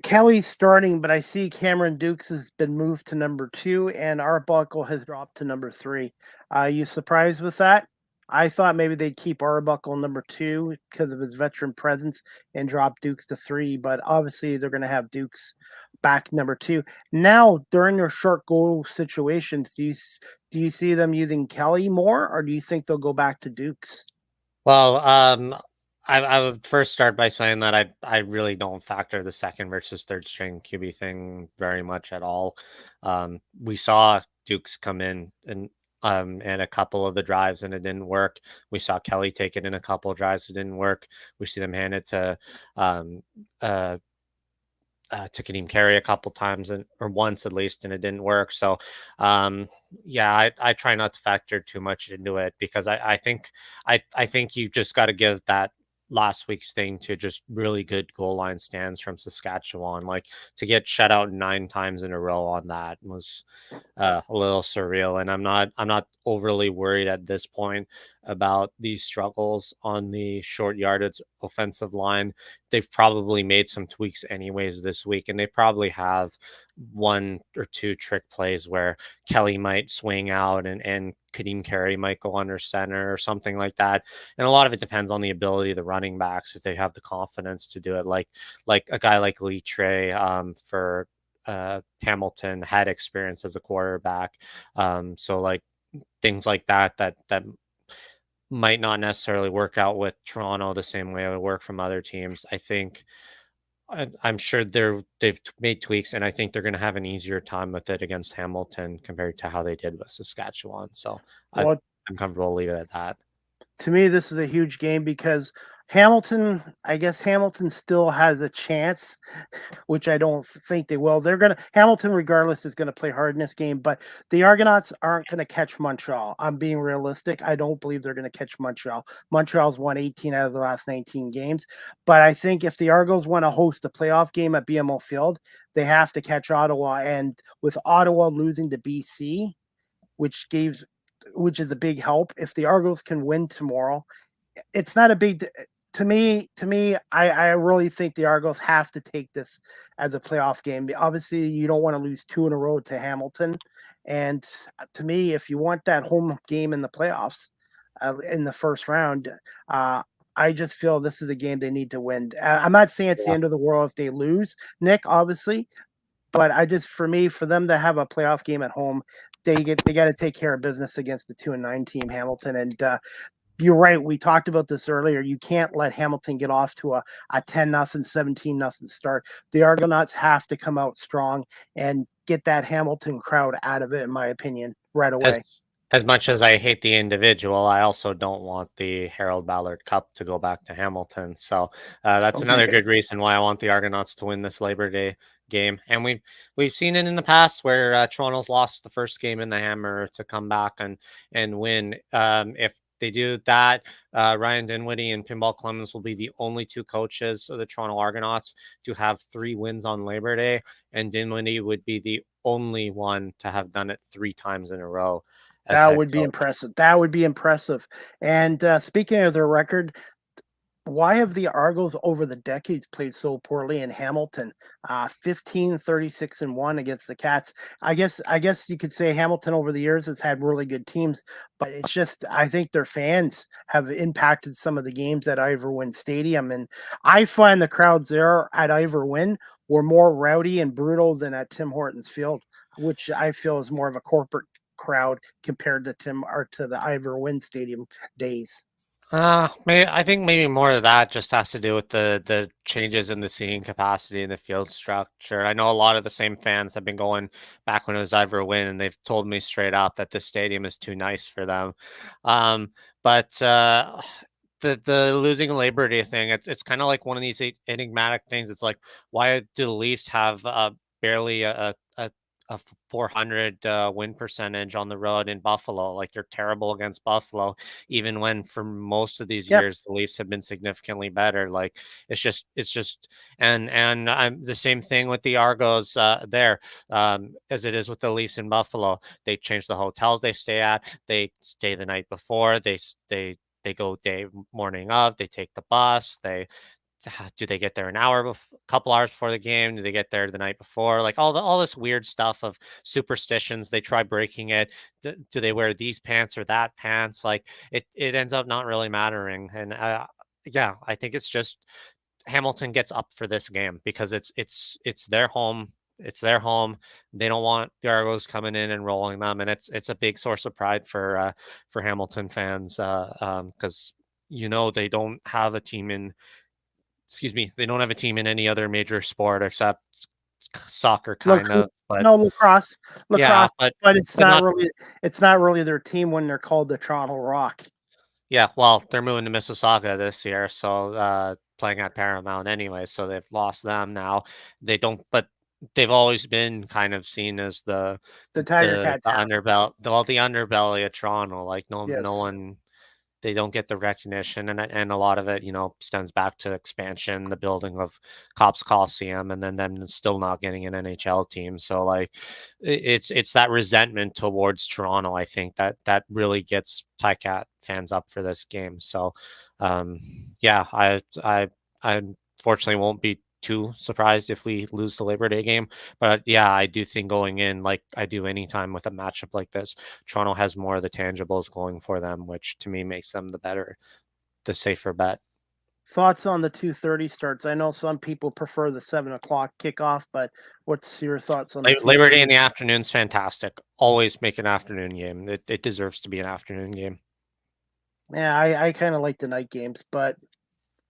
Kelly's starting, but I see Cameron Dukes has been moved to number 2 and Arbuckle has dropped to number 3. Are you surprised with that? I thought maybe they'd keep Arbuckle number 2 because of his veteran presence and drop Dukes to 3, but obviously they're going to have Dukes back number 2. Now, during their short goal situations, do you see them using Kelly more, or do you think they'll go back to Dukes? Well, I would first start by saying that I really don't factor the second versus third string QB thing very much at all. We saw Dukes come in and a couple of the drives and it didn't work. We saw Kelly take it in a couple of drives, it didn't work. We see them hand it to to Kadeem Carey a couple times or once at least, and it didn't work. So, yeah, I try not to factor too much into it because I think I think you just got to give that last week's thing to just really good goal line stands from Saskatchewan. Like to get shut out 9 times in a row on that was a little surreal. And I'm not overly worried at this point about these struggles on the short yardage offensive line. They've probably made some tweaks anyways this week, and they probably have 1 or 2 trick plays where Kelly might swing out and Kadeem Carey might go under center or something like that. And a lot of it depends on the ability of the running backs if they have the confidence to do it. Like a guy like Lee Trey for Hamilton had experience as a quarterback. So like things like that might not necessarily work out with Toronto the same way it would work from other teams. I think I'm sure they've made tweaks, and I think they're going to have an easier time with it against Hamilton compared to how they did with Saskatchewan. So I'm comfortable leaving it at that. To me, this is a huge game because Hamilton, I guess Hamilton still has a chance, which I don't think they will. Hamilton, regardless, is going to play hard in this game, but the Argonauts aren't going to catch Montreal. I'm being realistic. I don't believe they're going to catch Montreal. Montreal's won 18 out of the last 19 games, but I think if the Argos want to host a playoff game at BMO Field, they have to catch Ottawa. And with Ottawa losing to BC, which is a big help. If the Argos can win tomorrow, it's not a big to me. I really think the Argos have to take this as a playoff game. Obviously, you don't want to lose 2 in a row to Hamilton. And to me, if you want that home game in the playoffs in the first round, I just feel this is a game they need to win. I'm not saying it's the end of the world if they lose, Nick, obviously, but for them to have a playoff game at home, they got to take care of business against the 2-9 team, Hamilton. And you're right. We talked about this earlier. You can't let Hamilton get off to a 10-0, 17-0 start. The Argonauts have to come out strong and get that Hamilton crowd out of it, in my opinion, right away. As much as I hate the individual, I also don't want the Harold Ballard Cup to go back to Hamilton. So that's another good reason why I want the Argonauts to win this Labor Day game. And we've seen it in the past where Toronto's lost the first game in the Hammer to come back and win. If they do that, Ryan Dinwiddie and Pinball Clemens will be the only 2 coaches of the Toronto Argonauts to have 3 wins on Labor Day, and Dinwiddie would be the only one to have done it 3 times in a row. That would be impressive. That would be impressive. And speaking of their record, why have the Argos over the decades played so poorly in Hamilton? 15-36-1 against the Cats. I guess you could say Hamilton over the years has had really good teams, but it's just I think their fans have impacted some of the games at Ivor Wynne Stadium, and I find the crowds there at Ivor Wynne were more rowdy and brutal than at Tim Hortons Field, which I feel is more of a corporate crowd compared to the Ivor Wynne Stadium days. I think maybe more of that just has to do with the changes in the seating capacity and the field structure. I know a lot of the same fans have been going back when it was Ivor Wynne, and they've told me straight up that the stadium is too nice for them. But the losing Labor Day thing, it's kind of like one of these enigmatic things. It's like, why do the Leafs have barely a 400 win percentage on the road in Buffalo? Like they're terrible against Buffalo, even when for most of these years the Leafs have been significantly better. Like it's just and I'm the same thing with the Argos there as it is with the Leafs in Buffalo. They change the hotels they stay at. They stay the night before. They go morning of. They take the bus. Do they get there an hour, a couple hours before the game? Do they get there the night before? Like all this weird stuff of superstitions. They try breaking it. Do they wear these pants or that pants? Like it ends up not really mattering. And yeah, I think it's just Hamilton gets up for this game because it's their home. It's their home. They don't want the Argos coming in and rolling them, and it's a big source of pride for Hamilton fans because they don't have a team in. They don't have a team in any other major sport except soccer, kind of. But lacrosse. Yeah, but it's not really their team when they're called the Toronto Rock. Yeah, well, they're moving to Mississauga this year, so playing at Paramount anyway, so they've lost them now. They don't, but they've always been kind of seen as The Tiger the Cat town. the underbelly of Toronto. Like no Yes. one, they don't get the recognition, and a lot of it, stems back to expansion, the building of Cops Coliseum, and then them still not getting an NHL team. So like, it's that resentment towards Toronto. I think that really gets Ticat fans up for this game. So, um, yeah, I unfortunately won't be too surprised if we lose the Labor Day game. But yeah, I do think going in, like I do anytime with a matchup like this, Toronto has more of the tangibles going for them, which to me makes them the safer bet. Thoughts on the 2:30 starts? I know some people prefer the 7 o'clock kickoff, but what's your thoughts on the Labor Day in 2:30? the afternoon's fantastic. Always make an afternoon game. It deserves to be an afternoon game. Yeah, I kind of like the night games, but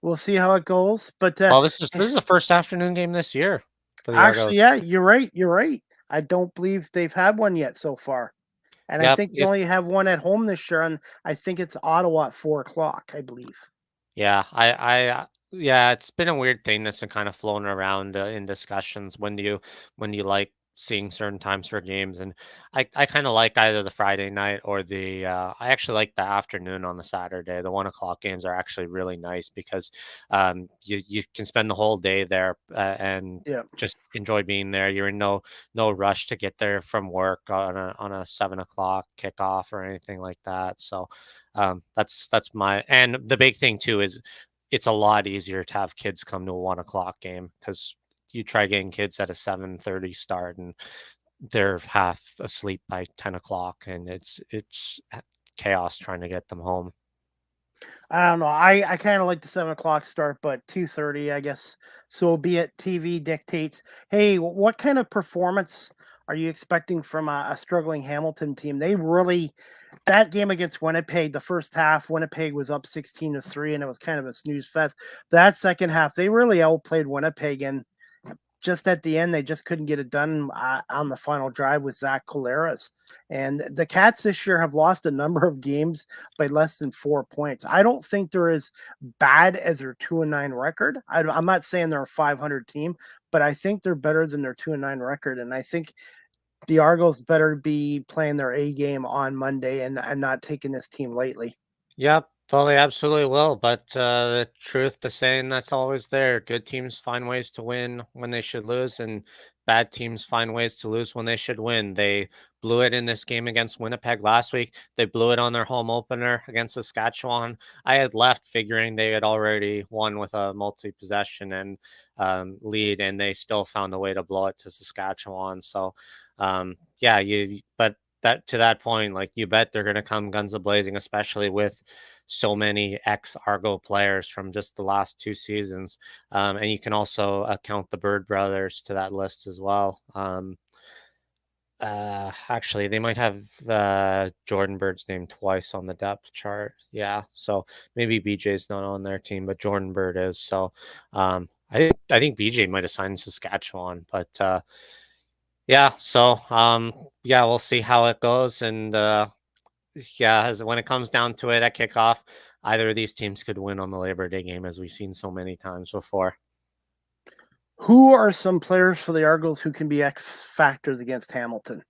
we'll see how it goes. But Well, this is the first afternoon game this year for the actually, Argos. yeah, you're right. You're right. I don't believe they've had one yet so far. And I Yep. think they only have one at home this year, and I think it's Ottawa at 4 o'clock, I believe. Yeah, yeah, it's been a weird thing that's been kind of flown around in discussions. When do you like seeing certain times for games? And I kind of like either the Friday night or I actually like the afternoon on the Saturday. The 1 o'clock games are actually really nice because you can spend the whole day there and Yeah. just enjoy being there. You're in no rush to get there from work on a 7 o'clock kickoff or anything like that. So that's my, and the big thing too is it's a lot easier to have kids come to a 1 o'clock game because you try getting kids at a 7:30 start and they're half asleep by 10 o'clock, and it's chaos trying to get them home. I don't know. I kind of like the 7 o'clock start, but 2:30, I guess. So be it. TV dictates. Hey, what kind of performance are you expecting from a struggling Hamilton team? They really, that game against Winnipeg, the first half, Winnipeg was up 16-3, and it was kind of a snooze fest. That second half, they really outplayed Winnipeg, and just at the end, they just couldn't get it done on the final drive with Zach Collaros. And the Cats this year have lost a number of games by less than 4 points. I don't think they're as bad as their 2-9 record. I'm not saying they're a 500 team, but I think they're better than their 2-9 record. And I think the Argos better be playing their A game on Monday and not taking this team lightly. Yep, well, they absolutely will. But the truth, the saying that's always there: good teams find ways to win when they should lose, and bad teams find ways to lose when they should win. They blew it in this game against Winnipeg last week. They blew it on their home opener against Saskatchewan. I had left figuring they had already won with a multi-possession and lead, and they still found a way to blow it to Saskatchewan. So, yeah, but that to that point, like you bet they're going to come guns a blazing, especially with so many ex Argo players from just the last 2 seasons. And you can also count the Bird brothers to that list as well. Actually, they might have Jordan Bird's name twice on the depth chart. Yeah, so maybe BJ's not on their team, but Jordan Bird is. So I think BJ might have signed Saskatchewan, but yeah, so yeah, we'll see how it goes. And yeah, when it comes down to it at kickoff, either of these teams could win on the Labor Day game, as we've seen so many times before. Who are some players for the Argos who can be X factors against Hamilton?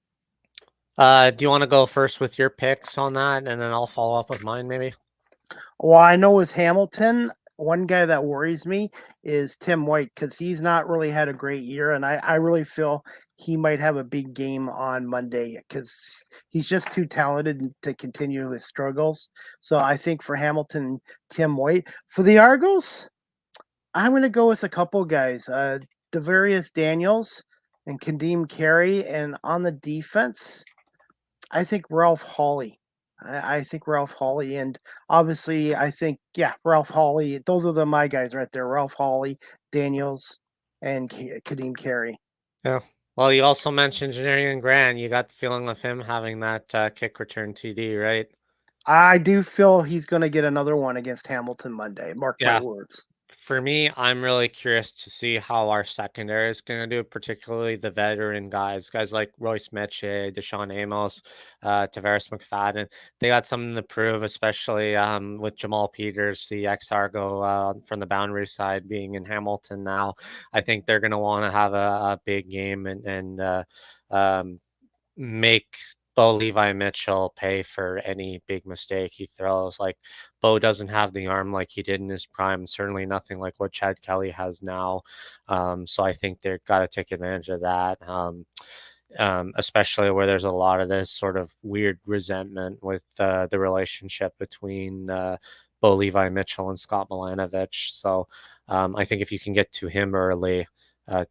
Do you want to go first with your picks on that, and then I'll follow up with mine, maybe? Well, I know with Hamilton, one guy that worries me is Tim White because he's not really had a great year, and I really feel he might have a big game on Monday because he's just too talented to continue his struggles. So I think for Hamilton, Tim White. For the Argos, I'm going to go with a couple guys, Devarius Daniels and Kadeem Carey, and on the defense, I think Ralph Hawley. I think Ralph Hawley, and obviously, I think Ralph Hawley. Those are my guys right there: Ralph Hawley, Daniels, and Kadeem Carey. Yeah. Well, you also mentioned Janarian Grant. You got the feeling of him having that kick return TD, right? I do feel he's going to get another one against Hamilton Monday. Mark my words. For me, I'm really curious to see how our secondary is going to do, particularly the veteran guys like Royce Meche, Deshaun Amos, Tavares McFadden. They got something to prove, especially with Jamal Peters, the ex-Argo from the boundary side, being in Hamilton now. I think they're going to want to have a big game and make Bo Levi Mitchell pay for any big mistake he throws. Like, Bo doesn't have the arm like he did in his prime, certainly nothing like what Chad Kelly has now. So I think they've got to take advantage of that. Especially where there's a lot of this sort of weird resentment with the relationship between Bo Levi Mitchell and Scott Milanovich. So I think if you can get to him early,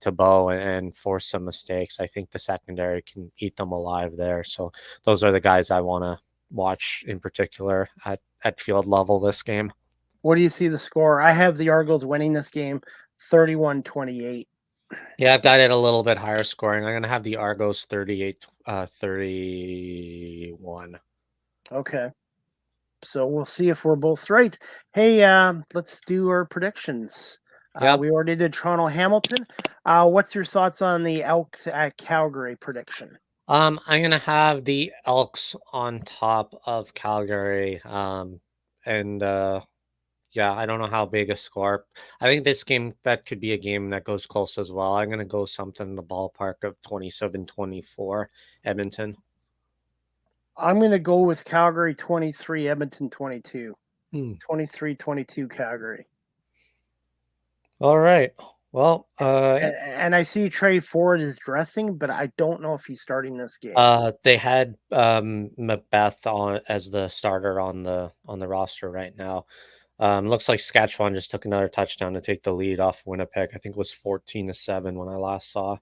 to Bo and force some mistakes, I think the secondary can eat them alive there. So those are the guys I want to watch in particular at field level this game. What do you see the score? I have the Argos winning this game 31-28. Yeah, I've got it a little bit higher scoring. I'm going to have the Argos 38-31. Okay. So we'll see if we're both right. Hey, let's do our predictions. Yep. We already did Toronto Hamilton. What's your thoughts on the Elks at Calgary prediction? I'm going to have the Elks on top of Calgary. Yeah, I don't know how big a score. I think this game, that could be a game that goes close as well. I'm going to go something in the ballpark of 27-24 Edmonton. I'm going to go with Calgary 23, Edmonton 22. 23-22 Calgary. All right. Well, and I see Trey Ford is dressing, but I don't know if he's starting this game. They had Macbeth on as the starter on the roster right now. Looks like Saskatchewan just took another touchdown to take the lead off Winnipeg. I think it was 14-7 when I last saw.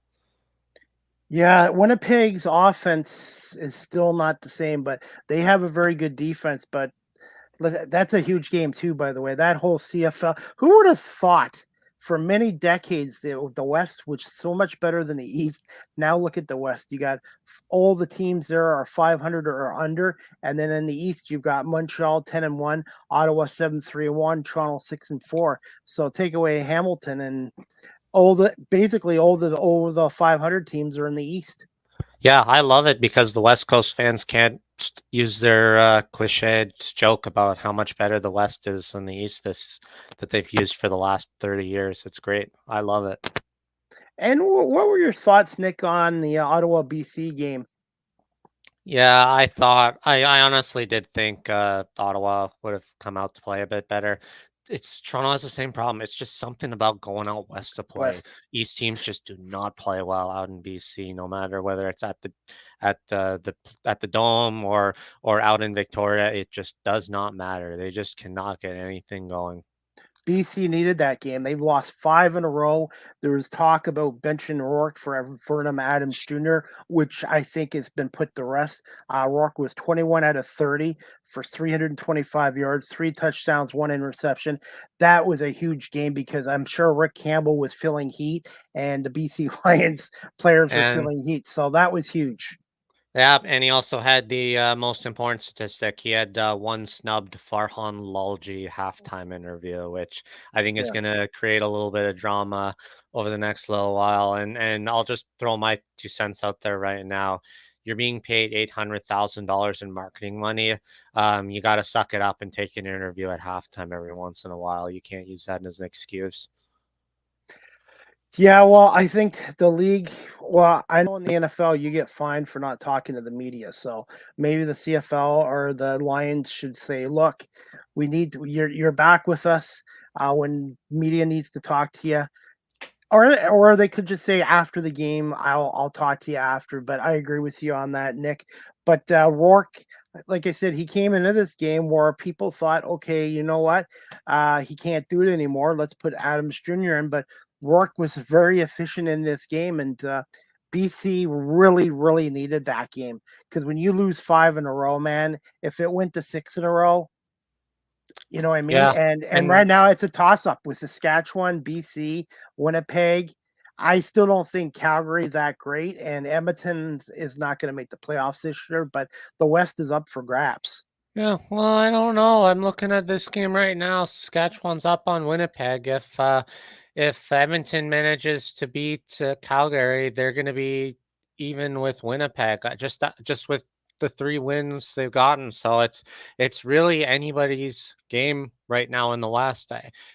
Yeah, Winnipeg's offense is still not the same, but they have a very good defense. But that's a huge game too, by the way. That whole CFL. Who would have thought for many decades the West was so much better than the East? Now look at the West. You got all the teams there are 500 or under, and then in the East you've got Montreal 10-1, Ottawa 7-3-1, Toronto 6-4. So take away Hamilton and all the 500 teams are in the East. Yeah, I love it because the West Coast fans can't use their cliched joke about how much better the West is than the East that they've used for the last 30 years. It's great. I love it. And what were your thoughts, Nick, on the Ottawa BC game? Yeah, I honestly did think Ottawa would have come out to play a bit better. Toronto has the same problem. It's just something about going out west to play. East teams just do not play well out in BC, no matter whether it's at the Dome or out in Victoria. It just does not matter. They just cannot get anything going. BC needed that game. They've lost 5 in a row. There was talk about benching Rourke for Vernon Adams Jr., which I think has been put to rest. Rourke was 21 out of 30 for 325 yards, 3 touchdowns, 1 interception. That was a huge game because I'm sure Rick Campbell was feeling heat and the BC Lions players were feeling heat. So that was huge. Yeah, and he also had the most important statistic. He had one snubbed Farhan Lalji halftime interview, which I think is going to create a little bit of drama over the next little while. And I'll just throw my 2 cents out there right now. You're being paid $800,000 in marketing money. You got to suck it up and take an interview at halftime every once in a while. You can't use that as an excuse. Yeah, well, I think the league, I know in the NFL you get fined for not talking to the media. So maybe the CFL or the Lions should say, look, we need you're back with us when media needs to talk to you. Or they could just say after the game, I'll talk to you after. But I agree with you on that, Nick. But Rourke, like I said, he came into this game where people thought, okay, you know what? He can't do it anymore. Let's put Adams Jr. in. But Rourke was very efficient in this game, and BC really, really needed that game because when you lose 5 in a row, man, if it went to 6 in a row, you know what I mean? Yeah. And right now it's a toss-up with Saskatchewan, BC, Winnipeg. I still don't think Calgary is that great, and Edmonton is not going to make the playoffs this year, but the West is up for grabs. Yeah, well, I don't know. I'm looking at this game right now. Saskatchewan's up on Winnipeg. If Edmonton manages to beat Calgary, they're going to be even with Winnipeg. Just with the 3 wins they've gotten, so it's really anybody's game right now in the West.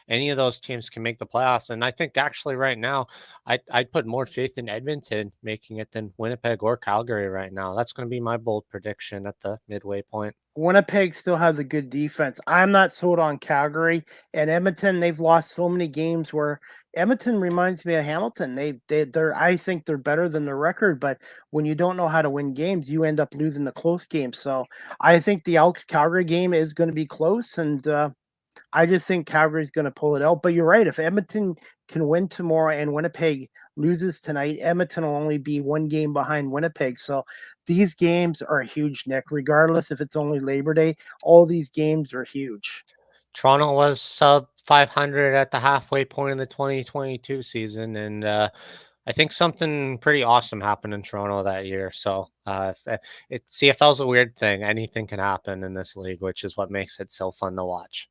Any of those teams can make the playoffs, and I think actually right now, I'd put more faith in Edmonton making it than Winnipeg or Calgary right now. That's going to be my bold prediction at the midway point. Winnipeg still has a good defense. I'm not sold on Calgary and Edmonton. They've lost so many games where Edmonton reminds me of Hamilton. They're I think they're better than their record, but when you don't know how to win games, you end up losing the close games. So I think the Elks Calgary game is going to be close, and I just think Calgary's going to pull it out. But you're right. If Edmonton can win tomorrow and Winnipeg loses tonight, Edmonton will only be 1 game behind Winnipeg. So these games are huge, Nick. Regardless if it's only Labor Day, all these games are huge. Toronto was sub 500 at the halfway point in the 2022 season, and I think something pretty awesome happened in Toronto that year. So CFL's a weird thing. Anything can happen in this league, which is what makes it so fun to watch.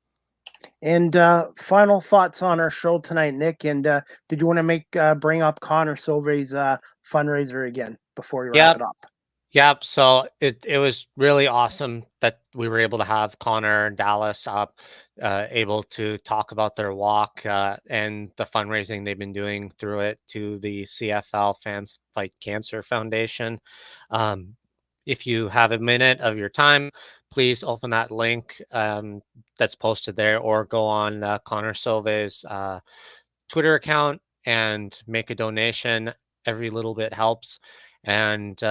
And final thoughts on our show tonight, Nick. And did you want to bring up Connor Silvey's fundraiser again before we wrap it up? Yep. So it was really awesome that we were able to have Connor and Dallas up, able to talk about their walk and the fundraising they've been doing through it to the CFL Fans Fight Cancer Foundation. If you have a minute of your time, please open that link that's posted there, or go on Connor Silvey's Twitter account and make a donation. Every little bit helps. And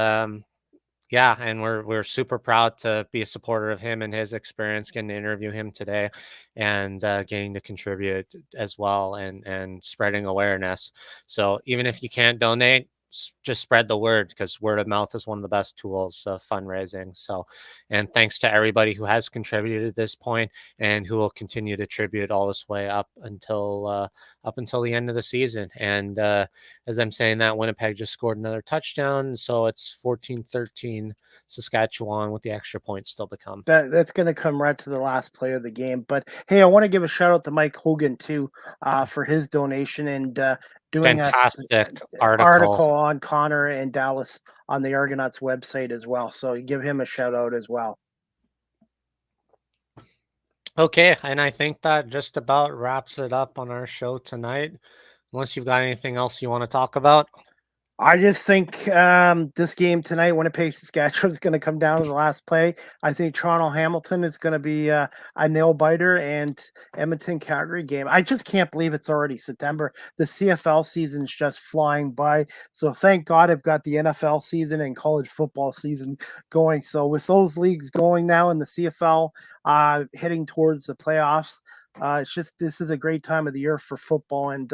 yeah, and we're super proud to be a supporter of him and his experience, getting to interview him today, and getting to contribute as well, and spreading awareness. So even if you can't donate, just spread the word, because word of mouth is one of the best tools of fundraising. So, and thanks to everybody who has contributed at this point and who will continue to contribute all this way up until the end of the season. And as I'm saying that, Winnipeg just scored another touchdown, so it's 14-13 Saskatchewan with the extra points still to come. That's going to come right to the last play of the game. But hey, I want to give a shout out to Mike Hogan too for his donation and doing fantastic article on Connor and Dallas on the Argonauts website as well. So give him a shout out as well. Okay, and I think that just about wraps it up on our show tonight. Unless you've got anything else you want to talk about. I just think this game tonight, Winnipeg, Saskatchewan, is going to come down to the last play. I think Toronto Hamilton is going to be a nail biter, and Edmonton Calgary game. I just can't believe it's already September. The CFL season is just flying by. So thank God I've got the NFL season and college football season going. So with those leagues going now and the CFL heading towards the playoffs, it's just, this is a great time of the year for football, and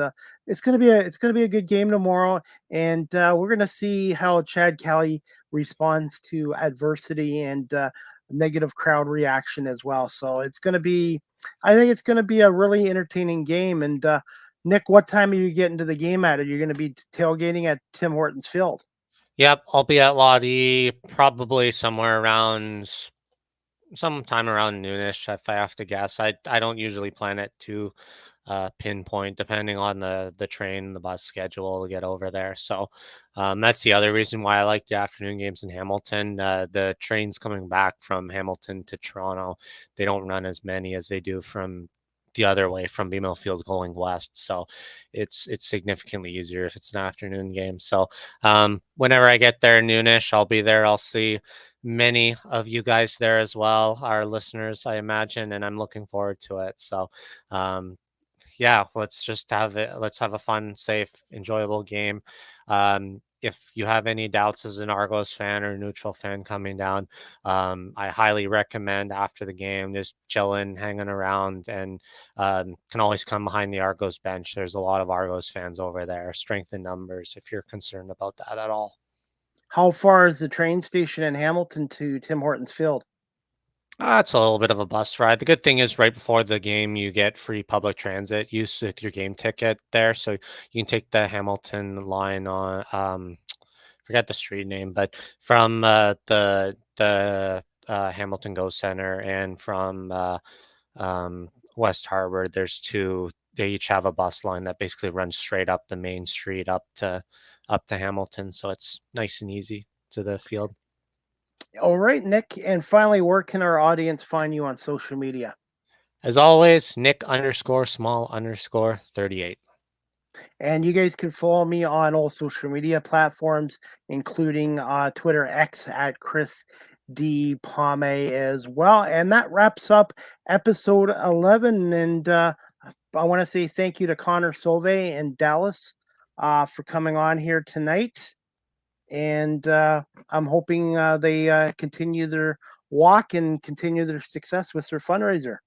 it's gonna be a good game tomorrow, and we're gonna see how Chad Kelly responds to adversity and negative crowd reaction as well. So I think it's gonna be a really entertaining game. And Nick, what time are you getting to the game at? Are you gonna be tailgating at Tim Hortons Field? Yep, I'll be at Lottie probably sometime around noonish, if I have to guess. I don't usually plan it to pinpoint, depending on the train, the bus schedule to get over there. So that's the other reason why I like the afternoon games in Hamilton. The trains coming back from Hamilton to Toronto, they don't run as many as they do from the other way, from BMO Field going west. So it's significantly easier if it's an afternoon game. So whenever I get there noonish, I'll be there. I'll see many of you guys there as well, our listeners, I imagine, and I'm looking forward to it. So yeah, let's have a fun, safe, enjoyable game. If you have any doubts as an Argos fan or neutral fan coming down, I highly recommend after the game just chilling, hanging around, and can always come behind the Argos bench. There's a lot of Argos fans over there. Strength in numbers if you're concerned about that at all. How far is the train station in Hamilton to Tim Hortons Field? It's a little bit of a bus ride. The good thing is right before the game, you get free public transit use with your game ticket there. So you can take the Hamilton line on, forget the street name, but from the Hamilton Go Center and from West Harbor. There's two. They each have a bus line that basically runs straight up the main street up to Hamilton, so it's nice and easy to the field. All right, Nick. And finally, where can our audience find you on social media? As always, Nick_small_38. And you guys can follow me on all social media platforms, including Twitter X at Chris D. Pomay as well. And that wraps up episode 11. And I want to say thank you to Connor Sauvé and Dallas for coming on here tonight. And I'm hoping they continue their walk and continue their success with their fundraiser.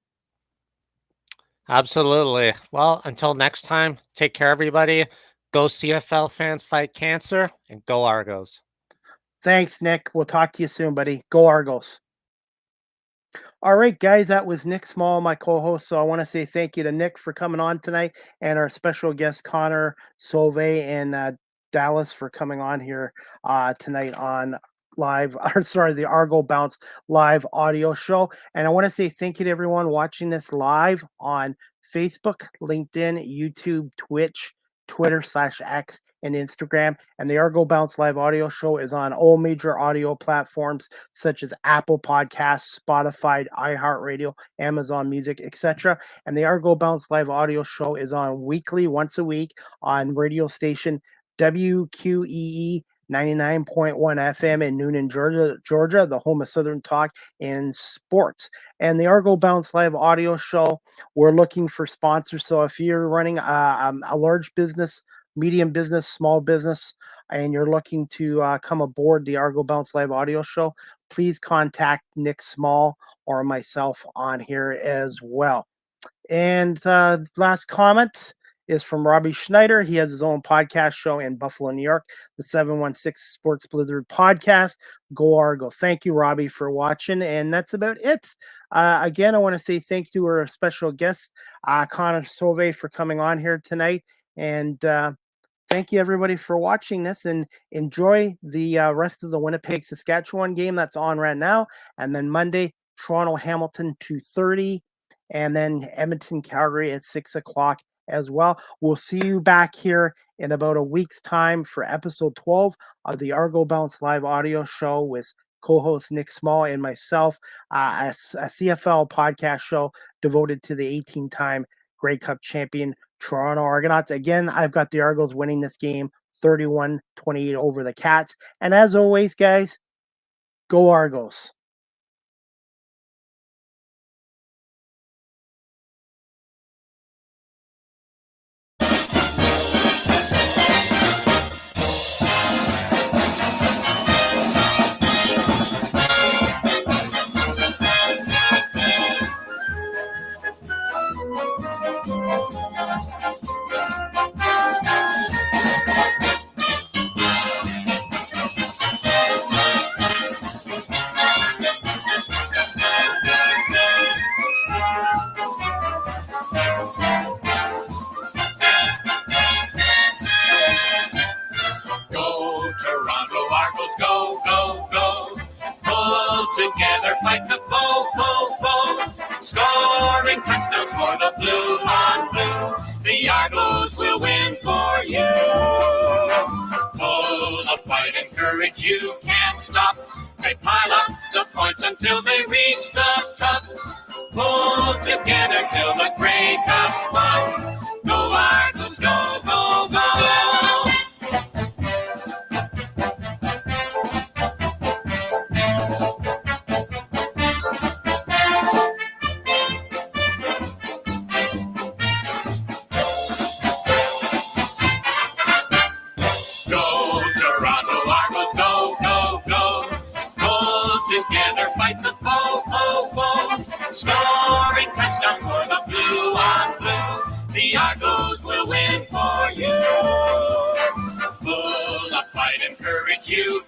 Absolutely. Well, until next time, take care, everybody. Go CFL fans fight cancer, and go Argos. Thanks, Nick. We'll talk to you soon, buddy. Go Argos. All right, guys, that was Nick Small, my co-host. So I want to say thank you to Nick for coming on tonight, and our special guest, Connor Sauvé and Dallas, for coming on here tonight on the Argo Bounce live audio show. And I want to say thank you to everyone watching this live on Facebook, LinkedIn, YouTube, Twitch, Twitter /X, and Instagram. And the Argo Bounce live audio show is on all major audio platforms such as Apple Podcasts, Spotify, iHeartRadio, Amazon Music, etc. And the Argo Bounce live audio show is on weekly, once a week, on radio station WQEE 99.1 FM in Noonan, Georgia, the home of Southern Talk and Sports. And the Argo Bounce live audio show, we're looking for sponsors. So if you're running a large business, medium business, small business, and you're looking to come aboard the Argo Bounce live audio show, please contact Nick Small or myself on here as well. And last comment is from Robbie Schneider. He has his own podcast show in Buffalo, New York, the 716 Sports Blizzard podcast. Go Argo. Thank you, Robbie, for watching. And that's about it. Again, I want to say thank you to our special guest, Connor Sauvé, for coming on here tonight. And thank you, everybody, for watching this. And enjoy the rest of the Winnipeg-Saskatchewan game that's on right now. And then Monday, Toronto-Hamilton 2:30. And then Edmonton-Calgary at 6 o'clock. As well. We'll see you back here in about a week's time for episode 12 of the Argo Bounce live audio show with co-host Nick Small and myself, a CFL podcast show devoted to the 18-time Grey Cup champion Toronto Argonauts. Again, I've got the Argos winning this game 31-28 over the Cats. And as always, guys, go Argos. Go, go, go. Pull together, fight the foe. Scoring touchdowns for the blue on blue. The Argos will win for you. Full of fight and courage, you can't stop. They pile up the points until they reach the top. Pull together till the Grey Cup's won. Go Argos, go, go, go. Scoring touchdowns for the blue on blue. The Argos will win for you. Full of fight and courage, you